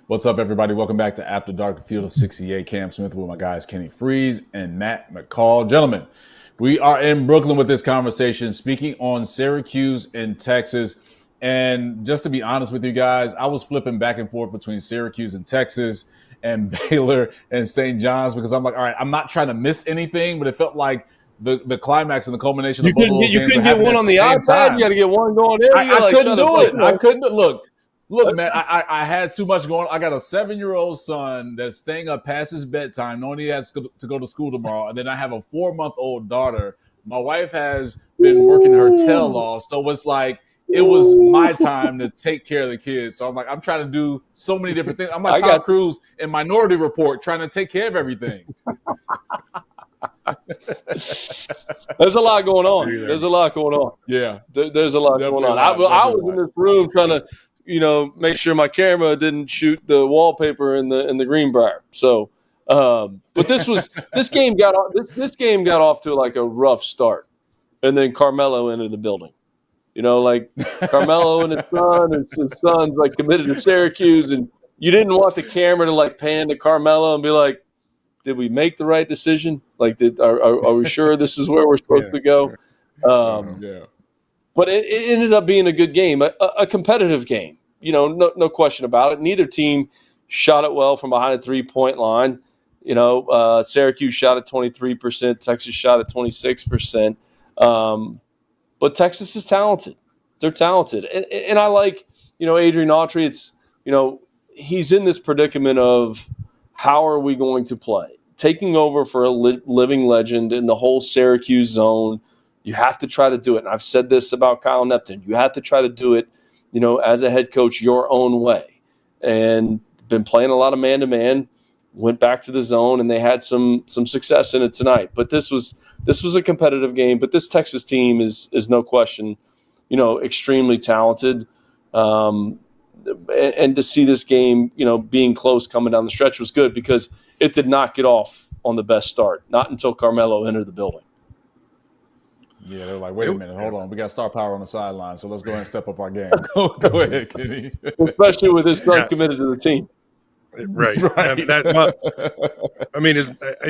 What's up, everybody? Welcome back to After Dark, the Field of 68. Cam Smith with my guys Kenny Frease and Matt McCall. Gentlemen, we are in Brooklyn with this conversation, speaking on Syracuse and Texas. And just to be honest with you guys, I was flipping back and forth between Syracuse and Texas and Baylor and St. John's because I'm like, all right, I'm not trying to miss anything, but it felt like the climax and the culmination of both of those games. You couldn't get one on the iPad. You got to get one going there. I couldn't do it. I couldn't. Look, man, I had too much going on. I got a 7-year-old son that's staying up past his bedtime, knowing he has to go to school tomorrow. And then I have a 4-month-old daughter. My wife has been working her tail off. So it's like, it was my time to take care of the kids. So I'm like, I'm trying to do so many different things. I'm like Tom Cruise in Minority Report, trying to take care of everything. There's a lot going on. There's a lot going on. Yeah. There's a lot going on. I was in this room trying to, make sure my camera didn't shoot the wallpaper in the Greenbrier. So, but this game got off to like a rough start, and then Carmelo entered the building. Carmelo and his son's like committed to Syracuse, and you didn't want the camera to like pan to Carmelo and be like, did we make the right decision? Like, are we sure this is where we're supposed to go? But it ended up being a good game, a competitive game. No question about it. Neither team shot it well from behind the 3-point line. Syracuse shot at 23%, Texas shot at 26%. But Texas is talented. They're talented. And I like, Adrian Autry. It's, he's in this predicament of how are we going to play? Taking over for a living legend in the whole Syracuse zone. You have to try to do it. And I've said this about Kyle Neptune. You have to try to do it, as a head coach your own way. And been playing a lot of man-to-man, went back to the zone, and they had some success in it tonight. But this was a competitive game. But this Texas team is no question, extremely talented. And to see this game, being close coming down the stretch was good because it did not get off on the best start, not until Carmelo entered the building. Yeah, they're like, wait a minute, hold on. We got star power on the sideline, so let's go ahead and step up our game. Go ahead, Kenny. Especially with his son committed to the team. Right.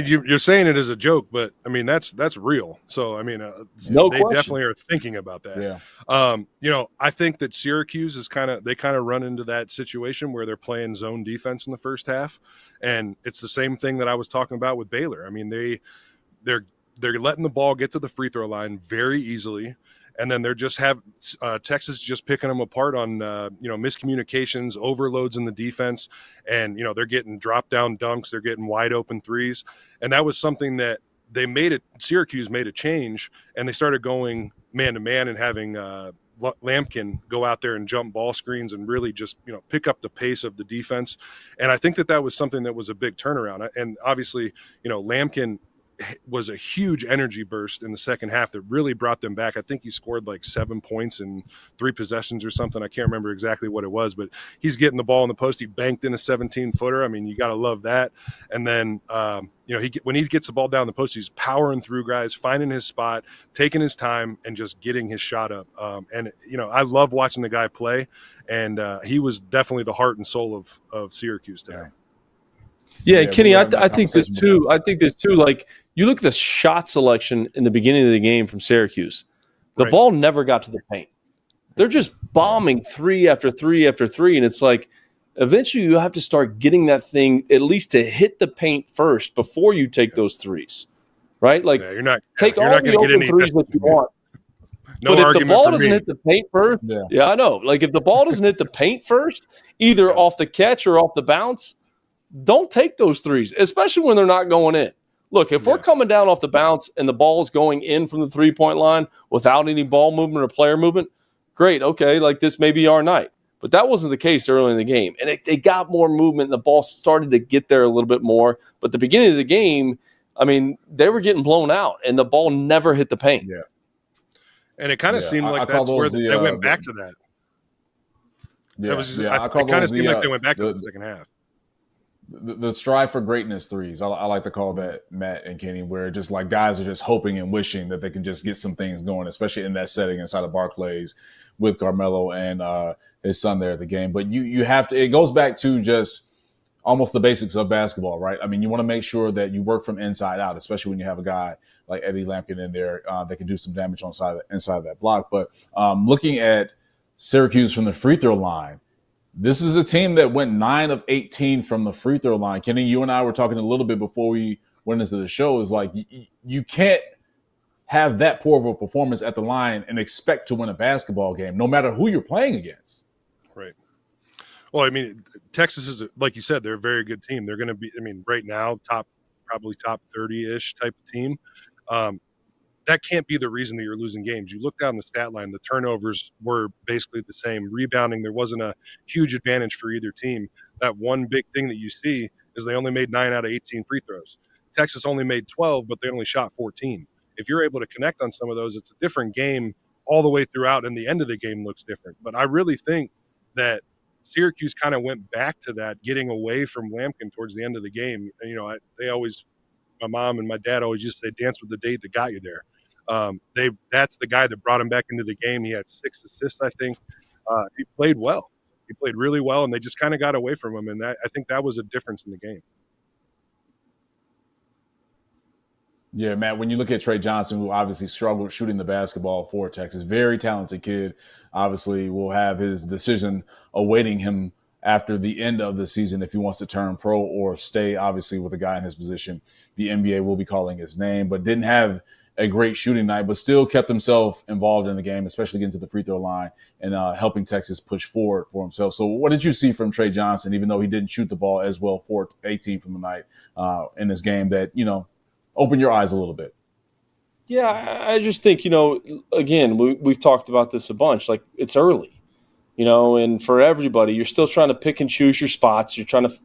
You're saying it as a joke, but I mean that's real. So they definitely are thinking about that. Yeah. I think that Syracuse is kind of run into that situation where they're playing zone defense in the first half, and it's the same thing that I was talking about with Baylor. I mean they're letting the ball get to the free throw line very easily. And then they're just Texas just picking them apart on miscommunications, overloads in the defense, and they're getting drop down dunks, they're getting wide open threes, and that was something that Syracuse made a change, and they started going man to man and having Lampkin go out there and jump ball screens and really just pick up the pace of the defense, and I think that was something that was a big turnaround, and obviously Lampkin was a huge energy burst in the second half that really brought them back. I think he scored like 7 points in 3 possessions or something. I can't remember exactly what it was, but he's getting the ball in the post. He banked in a 17-footer. I mean, you got to love that. And then, when he gets the ball down the post, he's powering through guys, finding his spot, taking his time, and just getting his shot up. I love watching the guy play, and he was definitely the heart and soul of Syracuse today. Yeah, Kenny, I think this too. Like, you look at the shot selection in the beginning of the game from Syracuse. The ball never got to the paint. They're just bombing 3 after 3 after 3, and it's like eventually you have to start getting that thing at least to hit the paint first before you take those threes, right? Like, take all the open threes that you want. But if the ball doesn't hit the paint first, I know. Like, if the ball doesn't hit the paint first, either off the catch or off the bounce, don't take those threes, especially when they're not going in. Look, if we're coming down off the bounce and the ball's going in from the three-point line without any ball movement or player movement, great, okay, like this may be our night. But that wasn't the case early in the game. And they got more movement, and the ball started to get there a little bit more. But the beginning of the game, I mean, they were getting blown out, and the ball never hit the paint. Yeah. And it kind of seemed like that's where they went back to that. It kind of seemed like they went back to the second half. The strive for greatness threes. I like to call that, Matt and Kenny, where just like guys are just hoping and wishing that they can just get some things going, especially in that setting inside of Barclays with Carmelo and his son there at the game. But you have to, it goes back to just almost the basics of basketball, right? I mean, you want to make sure that you work from inside out, especially when you have a guy like Eddie Lampkin in there that can do some damage inside of that block. But looking at Syracuse from the free throw line, this is a team that went 9 of 18 from the free throw line. Kenny, you and I were talking a little bit before we went into the show. Is like you can't have that poor of a performance at the line and expect to win a basketball game, no matter who you're playing against. Right. Well, I mean, Texas is, like you said, they're a very good team. They're going to be, I mean, right now, probably top 30-ish type of team. That can't be the reason that you're losing games. You look down the stat line, the turnovers were basically the same. Rebounding, there wasn't a huge advantage for either team. That one big thing that you see is they only made 9 out of 18 free throws. Texas only made 12, but they only shot 14. If you're able to connect on some of those, it's a different game all the way throughout, and the end of the game looks different. But I really think that Syracuse kind of went back to that, getting away from Lampkin towards the end of the game. And, my mom and my dad always used to say, dance with the date that got you there. That's the guy that brought him back into the game. He had 6 assists, I think. He played well. He played really well, and they just kind of got away from him. And I think that was a difference in the game. Yeah, Matt, when you look at Trey Johnson, who obviously struggled shooting the basketball for Texas, very talented kid, obviously will have his decision awaiting him after the end of the season if he wants to turn pro or stay, obviously, with a guy in his position. The NBA will be calling his name, but didn't have a great shooting night, but still kept himself involved in the game, especially getting to the free throw line and helping Texas push forward for himself. So what did you see from Trey Johnson, even though he didn't shoot the ball as well, 4-18 from the night in this game that, open your eyes a little bit? Yeah, I just think, again, we've talked about this a bunch. Like, it's early, and for everybody, you're still trying to pick and choose your spots. You're trying to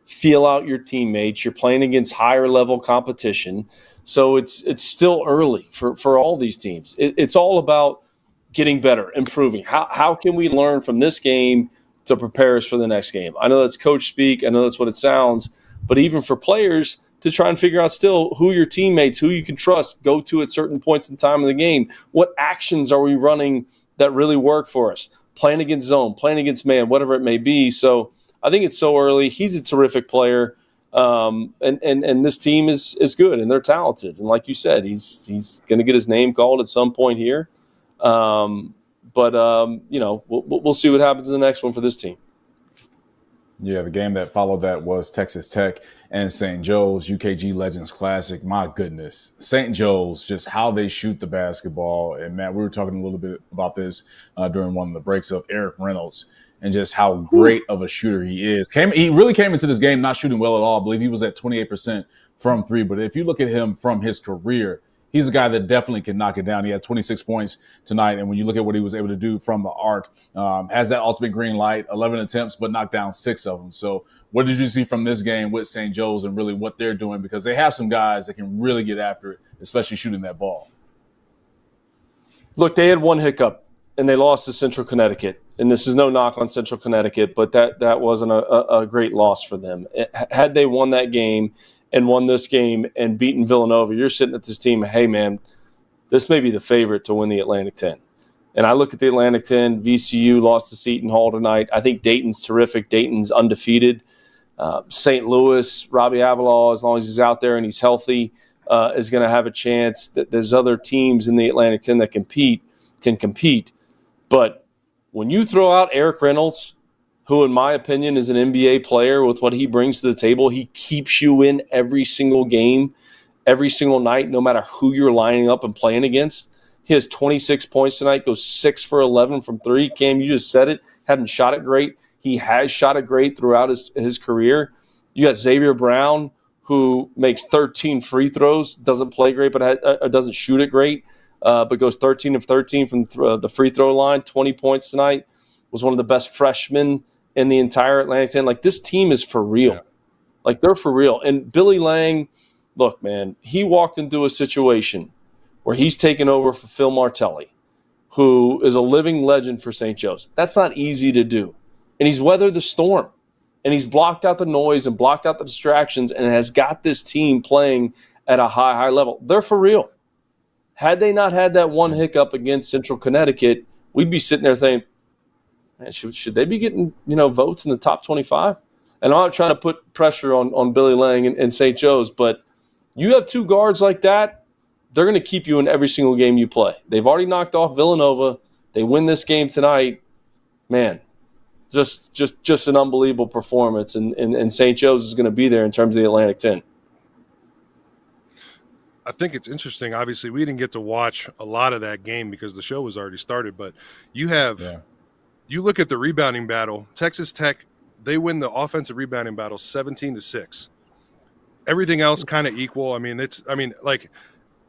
feel out your teammates. You're playing against higher level competition. So it's still early for all these teams. It's all about getting better, improving? How can we learn from this game to prepare us for the next game? I know that's coach speak. I know that's what it sounds. But even for players to try and figure out still who your teammates, who you can trust, go to at certain points in time of the game. What actions are we running that really work for us? Playing against zone, playing against man, whatever it may be. So I think it's so early. He's a terrific player. And this team is good, and they're talented. And like you said, he's going to get his name called at some point here. But we'll see what happens in the next one for this team. Yeah, the game that followed that was Texas Tech and St. Joe's UKG Legends Classic. My goodness, St. Joe's, just how they shoot the basketball. And Matt, we were talking a little bit about this during one of the breaks of Eric Reynolds and just how great of a shooter he is. He really came into this game not shooting well at all. I believe he was at 28% from three. But if you look at him from his career, he's a guy that definitely can knock it down. He had 26 points tonight. And when you look at what he was able to do from the arc, has that ultimate green light, 11 attempts, but knocked down 6 of them. So what did you see from this game with St. Joe's and really what they're doing? Because they have some guys that can really get after it, especially shooting that ball. Look, they had one hiccup, and they lost to Central Connecticut. And this is no knock on Central Connecticut, but that wasn't a great loss for them. Had they won that game and won this game and beaten Villanova, you're sitting at this team, hey, man, this may be the favorite to win the Atlantic 10. And I look at the Atlantic 10, VCU lost to Seton Hall tonight. I think Dayton's terrific. Dayton's undefeated. St. Louis, Robbie Avalaw, as long as he's out there and he's healthy, is going to have a chance. There's other teams in the Atlantic 10 that can compete. But when you throw out Eric Reynolds, who in my opinion is an NBA player with what he brings to the table, he keeps you in every single game, every single night, no matter who you're lining up and playing against. He has 26 points tonight, goes 6 for 11 from three. Cam, you just said it, hadn't shot it great. He has shot it great throughout his career. You got Xavier Brown, who makes 13 free throws, doesn't play great, but doesn't shoot it great, but goes 13 of 13 from the free throw line, 20 points tonight, was one of the best freshmen in the entire Atlantic 10. Like, this team is for real. Yeah. Like, they're for real. And Billy Lang, look, man, he walked into a situation where he's taken over for Phil Martelli, who is a living legend for St. Joe's. That's not easy to do. And he's weathered the storm. And he's blocked out the noise and blocked out the distractions and has got this team playing at a high level. They're for real. Had they not had that one hiccup against Central Connecticut, we'd be sitting there thinking, man, should they be getting votes in the top 25? And I'm not trying to put pressure on Billy Lang and St. Joe's, but you have two guards like that, they're going to keep you in every single game you play. They've already knocked off Villanova. They win this game tonight. Man, just an unbelievable performance. And St. Joe's is going to be there in terms of the Atlantic 10. I think it's interesting. Obviously, we didn't get to watch a lot of that game because the show was already started. But you look at the rebounding battle. Texas Tech, they win the offensive rebounding battle 17-6. Everything else kind of equal.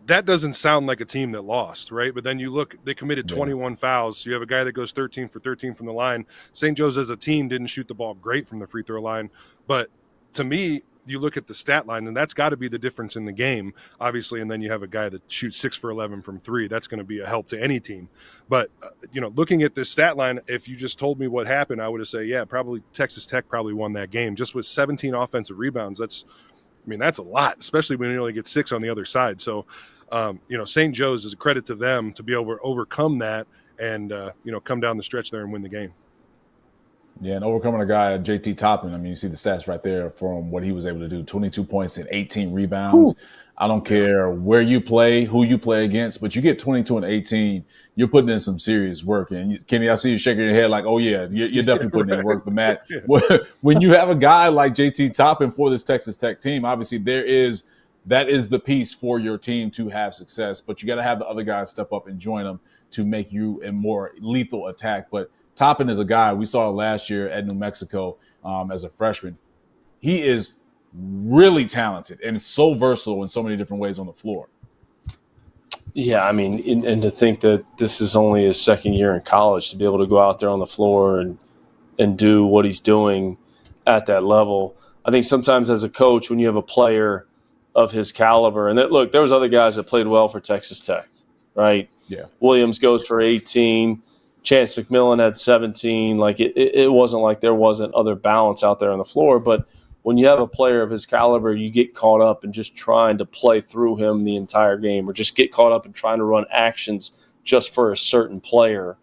That doesn't sound like a team that lost, right? But then you look, they committed 21 fouls. So you have a guy that goes 13 for 13 from the line. St. Joe's as a team didn't shoot the ball great from the free throw line. But to me, you look at the stat line, and that's got to be the difference in the game, obviously. And then you have a guy that shoots 6 for 11 from three. That's going to be a help to any team. But, looking at this stat line, if you just told me what happened, I would have said, yeah, probably Texas Tech probably won that game. Just with 17 offensive rebounds, that's a lot, especially when you only get 6 on the other side. So, St. Joe's is a credit to them to be able to overcome that and, come down the stretch there and win the game. Yeah, and overcoming a guy, JT Toppin, you see the stats right there from what he was able to do, 22 points and 18 rebounds. Ooh. I don't care where you play, who you play against, but you get 22 and 18, you're putting in some serious work. And Kenny, I see you shaking your head like, oh, yeah, you're definitely putting in work. But, Matt, when you have a guy like JT Toppin for this Texas Tech team, obviously that is the piece for your team to have success. But you got to have the other guys step up and join them to make you a more lethal attack. But Toppin is a guy we saw last year at New Mexico as a freshman. He is really talented and so versatile in so many different ways on the floor. Yeah, and to think that this is only his second year in college, to be able to go out there on the floor and do what he's doing at that level. I think sometimes as a coach, when you have a player of his caliber, and look, there was other guys that played well for Texas Tech, right? Yeah. Williams goes for 18. Chance McMillan had 17. Like it wasn't like there wasn't other balance out there on the floor. But when you have a player of his caliber, you get caught up in just trying to play through him the entire game, or just get caught up in trying to run actions just for a certain player.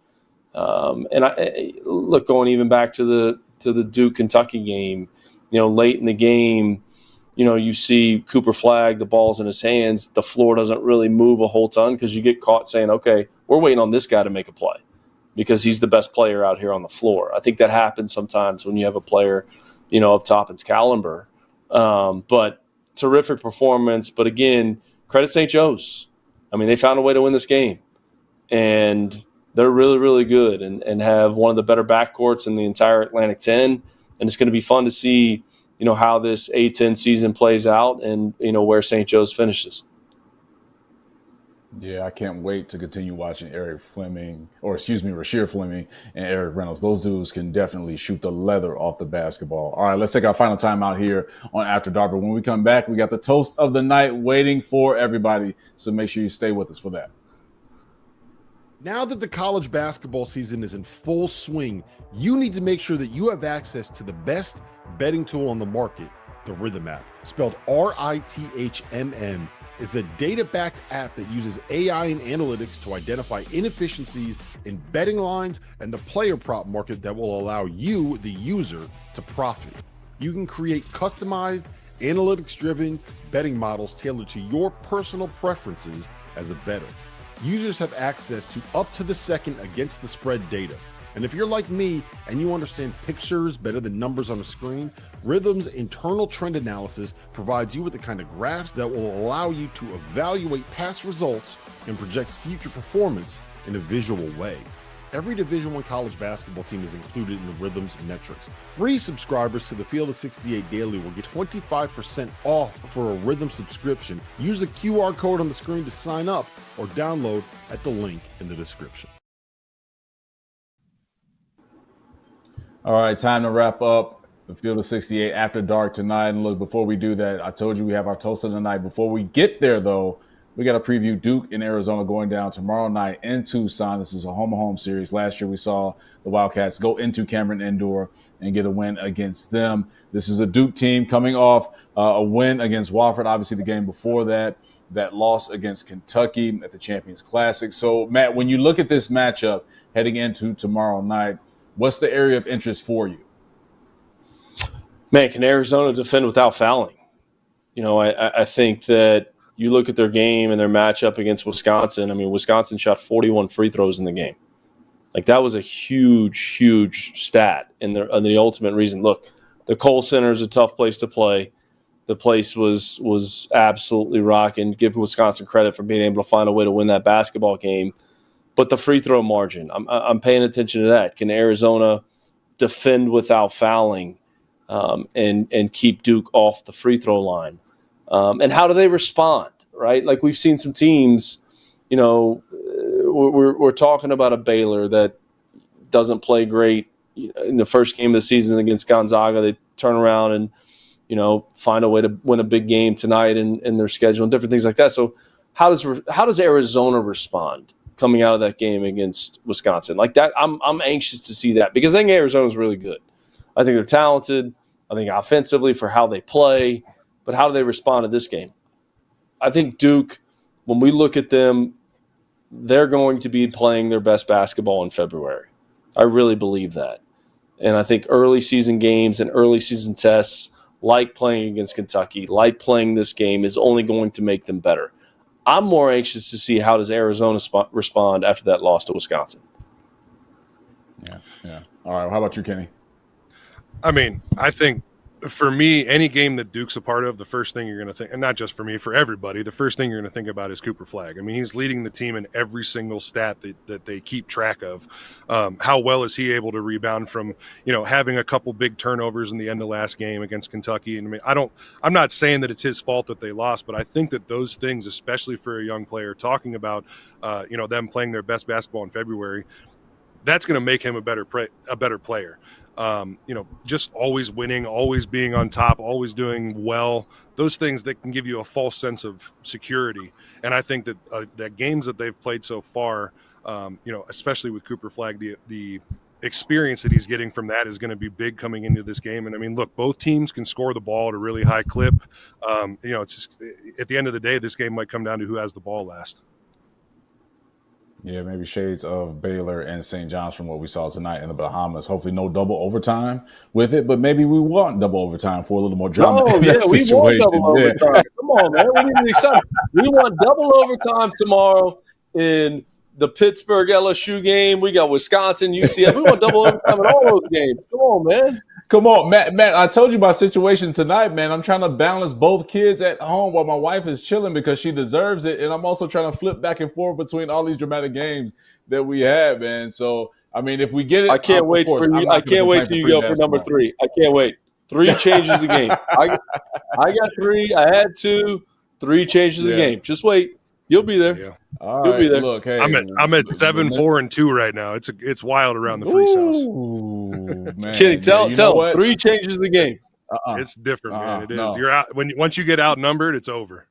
And I look, going even back to the Duke Kentucky game, late in the game, you see Cooper Flagg, the ball's in his hands, the floor doesn't really move a whole ton because you get caught saying, okay, we're waiting on this guy to make a play because he's the best player out here on the floor. I think that happens sometimes when you have a player, of Toppin's caliber. But terrific performance. But again, credit St. Joe's. I mean, they found a way to win this game. And they're really, really good and have one of the better backcourts in the entire Atlantic 10. And it's going to be fun to see, how this A-10 season plays out and, where St. Joe's finishes. Yeah, I can't wait to continue watching Rashir Fleming and Eric Reynolds. Those dudes can definitely shoot the leather off the basketball. All right, let's take our final time out here on After Dark. But when we come back, we got the toast of the night waiting for everybody. So make sure you stay with us for that. Now that the college basketball season is in full swing, you need to make sure that you have access to the best betting tool on the market, the Rhythm app. Spelled RITHMN, is a data-backed app that uses AI and analytics to identify inefficiencies in betting lines and the player prop market that will allow you, the user, to profit. You can create customized, analytics-driven betting models tailored to your personal preferences as a bettor. Users have access to up-to-the-second against-the-spread data. And if you're like me and you understand pictures better than numbers on a screen, Rhythm's internal trend analysis provides you with the kind of graphs that will allow you to evaluate past results and project future performance in a visual way. Every Division I college basketball team is included in the Rhythm's metrics. Free subscribers to the Field of 68 Daily will get 25% off for a Rhythm subscription. Use the QR code on the screen to sign up or download at the link in the description. All right, time to wrap up the Field of 68 After Dark tonight. And look, before we do that, I told you we have our toast of the night. Before we get there, though, we got to preview Duke in Arizona going down tomorrow night in Tucson. This is a home-and-home series. Last year we saw the Wildcats go into Cameron Indoor and get a win against them. This is a Duke team coming off a win against Wofford, obviously the game before that loss against Kentucky at the Champions Classic. So, Matt, when you look at this matchup heading into tomorrow night, what's the area of interest for you? Man, can Arizona defend without fouling? I think that you look at their game and their matchup against Wisconsin. I mean, Wisconsin shot 41 free throws in the game. Like, that was a huge, huge stat. And the ultimate reason, look, the Kohl Center is a tough place to play. The place was absolutely rocking. Give Wisconsin credit for being able to find a way to win that basketball game. But the free throw margin, I'm paying attention to that. Can Arizona defend without fouling and keep Duke off the free throw line? And how do they respond, right? Like, we've seen some teams, we're talking about a Baylor that doesn't play great in the first game of the season against Gonzaga. They turn around and, find a way to win a big game tonight in their schedule and different things like that. So how does Arizona respond coming out of that game against Wisconsin? Like that, I'm anxious to see that because I think Arizona's really good. I think they're talented. I think offensively for how they play, but how do they respond to this game? I think Duke, when we look at them, they're going to be playing their best basketball in February. I really believe that. And I think early season games and early season tests, like playing against Kentucky, like playing this game, is only going to make them better. I'm more anxious to see how does Arizona respond after that loss to Wisconsin. Yeah. All right. Well, how about you, Kenny? I mean, I think for me, any game that Duke's a part of, the first thing you're going to think, and not just for me, for everybody, the first thing you're going to think about is Cooper Flagg. I mean, he's leading the team in every single stat that they keep track of. How well is he able to rebound from, having a couple big turnovers in the end of last game against Kentucky? And I mean, I'm not saying that it's his fault that they lost, but I think that those things, especially for a young player, talking about, them playing their best basketball in February, that's going to make him a better player. Just always winning, always being on top, always doing well. Those things that can give you a false sense of security. And I think that the games that they've played so far, especially with Cooper Flagg, the experience that he's getting from that is going to be big coming into this game. And I mean, look, both teams can score the ball at a really high clip. It's just, at the end of the day, this game might come down to who has the ball last. Yeah, maybe shades of Baylor and St. John's from what we saw tonight in the Bahamas. Hopefully no double overtime with it, but maybe we want double overtime for a little more drama. Oh, yeah, we want double overtime. Come on, man. What are you excited? We want double overtime tomorrow in the Pittsburgh LSU game. We got Wisconsin, UCF. We want double overtime in all those games. Come on, man. Come on, Matt. I told you my situation tonight, man. I'm trying to balance both kids at home while my wife is chilling because she deserves it. And I'm also trying to flip back and forth between all these dramatic games that we have, man. So, I mean, if we get it, I can't wait for you. I can't wait till you go for number 3. I can't wait. 3 changes the game. I got 3. I had 2. 3 changes the game. Just wait. You'll be there. Yeah. You'll be there. Look, hey, I'm at 7, 4, and 2 right now. It's wild around the Frease house. Man. Kenny, tell 3 changes the game. It's different, man. It is. No. You're out once you get outnumbered, it's over.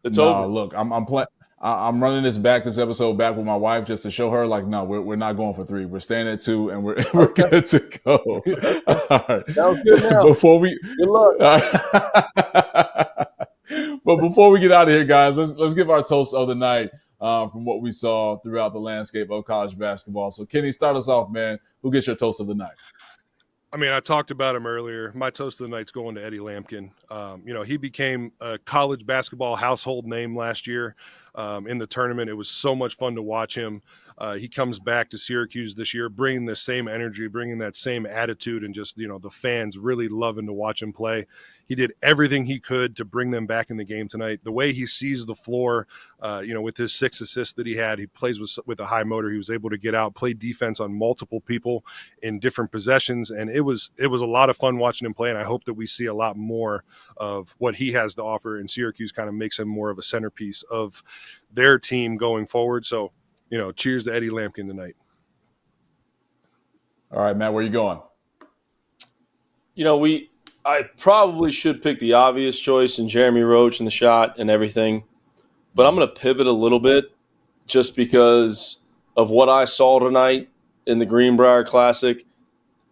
It's over. Look, I'm running this episode back with my wife just to show her, like, no, we're not going for 3. We're staying at 2, and we're good to go. All right. Sounds good now. Good luck. But before we get out of here, guys, let's give our toast of the night from what we saw throughout the landscape of college basketball. So, Kenny, start us off, man. Who gets your toast of the night? I mean, I talked about him earlier. My toast of the night's going to Eddie Lampkin. He became a college basketball household name last year in the tournament. It was so much fun to watch him. He comes back to Syracuse this year, bringing the same energy, bringing that same attitude, and just, the fans really loving to watch him play. He did everything he could to bring them back in the game tonight. The way he sees the floor, with his 6 assists that he had, he plays with a high motor. He was able to get out, play defense on multiple people in different possessions, and it was a lot of fun watching him play, and I hope that we see a lot more of what he has to offer, and Syracuse kind of makes him more of a centerpiece of their team going forward. So, cheers to Eddie Lampkin tonight. All right, Matt, where you going? I probably should pick the obvious choice in Jeremy Roach and the shot and everything, but I'm going to pivot a little bit just because of what I saw tonight in the Greenbrier Classic.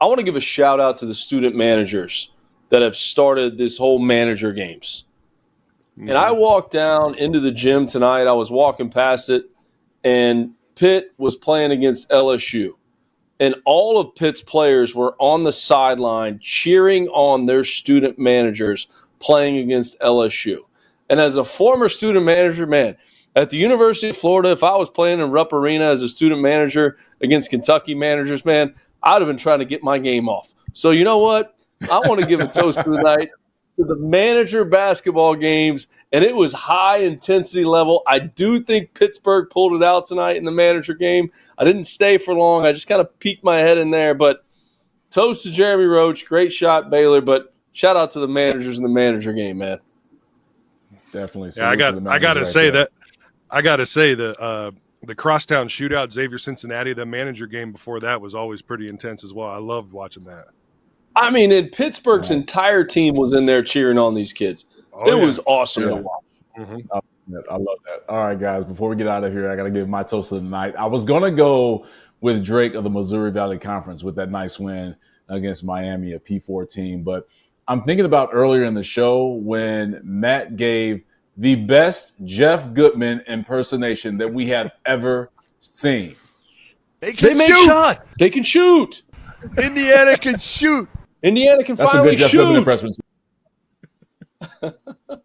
I want to give a shout out to the student managers that have started this whole manager games. Mm-hmm. And I walked down into the gym tonight. I was walking past it, and Pitt was playing against LSU. And all of Pitt's players were on the sideline cheering on their student managers playing against LSU. And as a former student manager, man, at the University of Florida, if I was playing in Rupp Arena as a student manager against Kentucky managers, man, I'd have been trying to get my game off. So you know what? I want to give a toast tonight to the manager basketball games, and it was high intensity level. I do think Pittsburgh pulled it out tonight in the manager game. I didn't stay for long. I just kind of peeked my head in there, but toast to Jeremy Roach. Great shot, Baylor, but shout out to the managers in the manager game, man. Definitely. Yeah, I got to say the crosstown shootout, Xavier Cincinnati, the manager game before that was always pretty intense as well. I loved watching that. I mean, and Pittsburgh's entire team was in there cheering on these kids. It was awesome to watch. Mm-hmm. I love that. All right, guys, before we get out of here, I got to give my toast of the night. I was going to go with Drake of the Missouri Valley Conference with that nice win against Miami, a P4 team. But I'm thinking about earlier in the show when Matt gave the best Jeff Goodman impersonation that we have ever seen. They make shots. They can shoot. Indiana can shoot. Indiana can That's finally a good Jeff shoot. Goodman impression.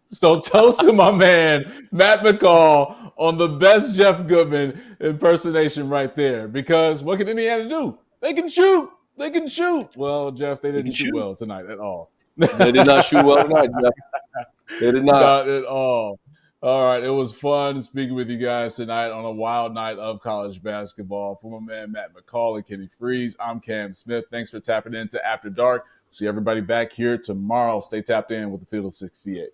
So toast to my man, Matt McCall, on the best Jeff Goodman impersonation right there. Because what can Indiana do? They can shoot. They can shoot. Well, Jeff, they didn't shoot well tonight at all. They did not shoot well tonight, Jeff. They did not. Not at all. All right, it was fun speaking with you guys tonight on a wild night of college basketball. For my man, Matt McCall and Kenny Frease, I'm Cam Smith. Thanks for tapping into After Dark. See everybody back here tomorrow. Stay tapped in with the Field of 68.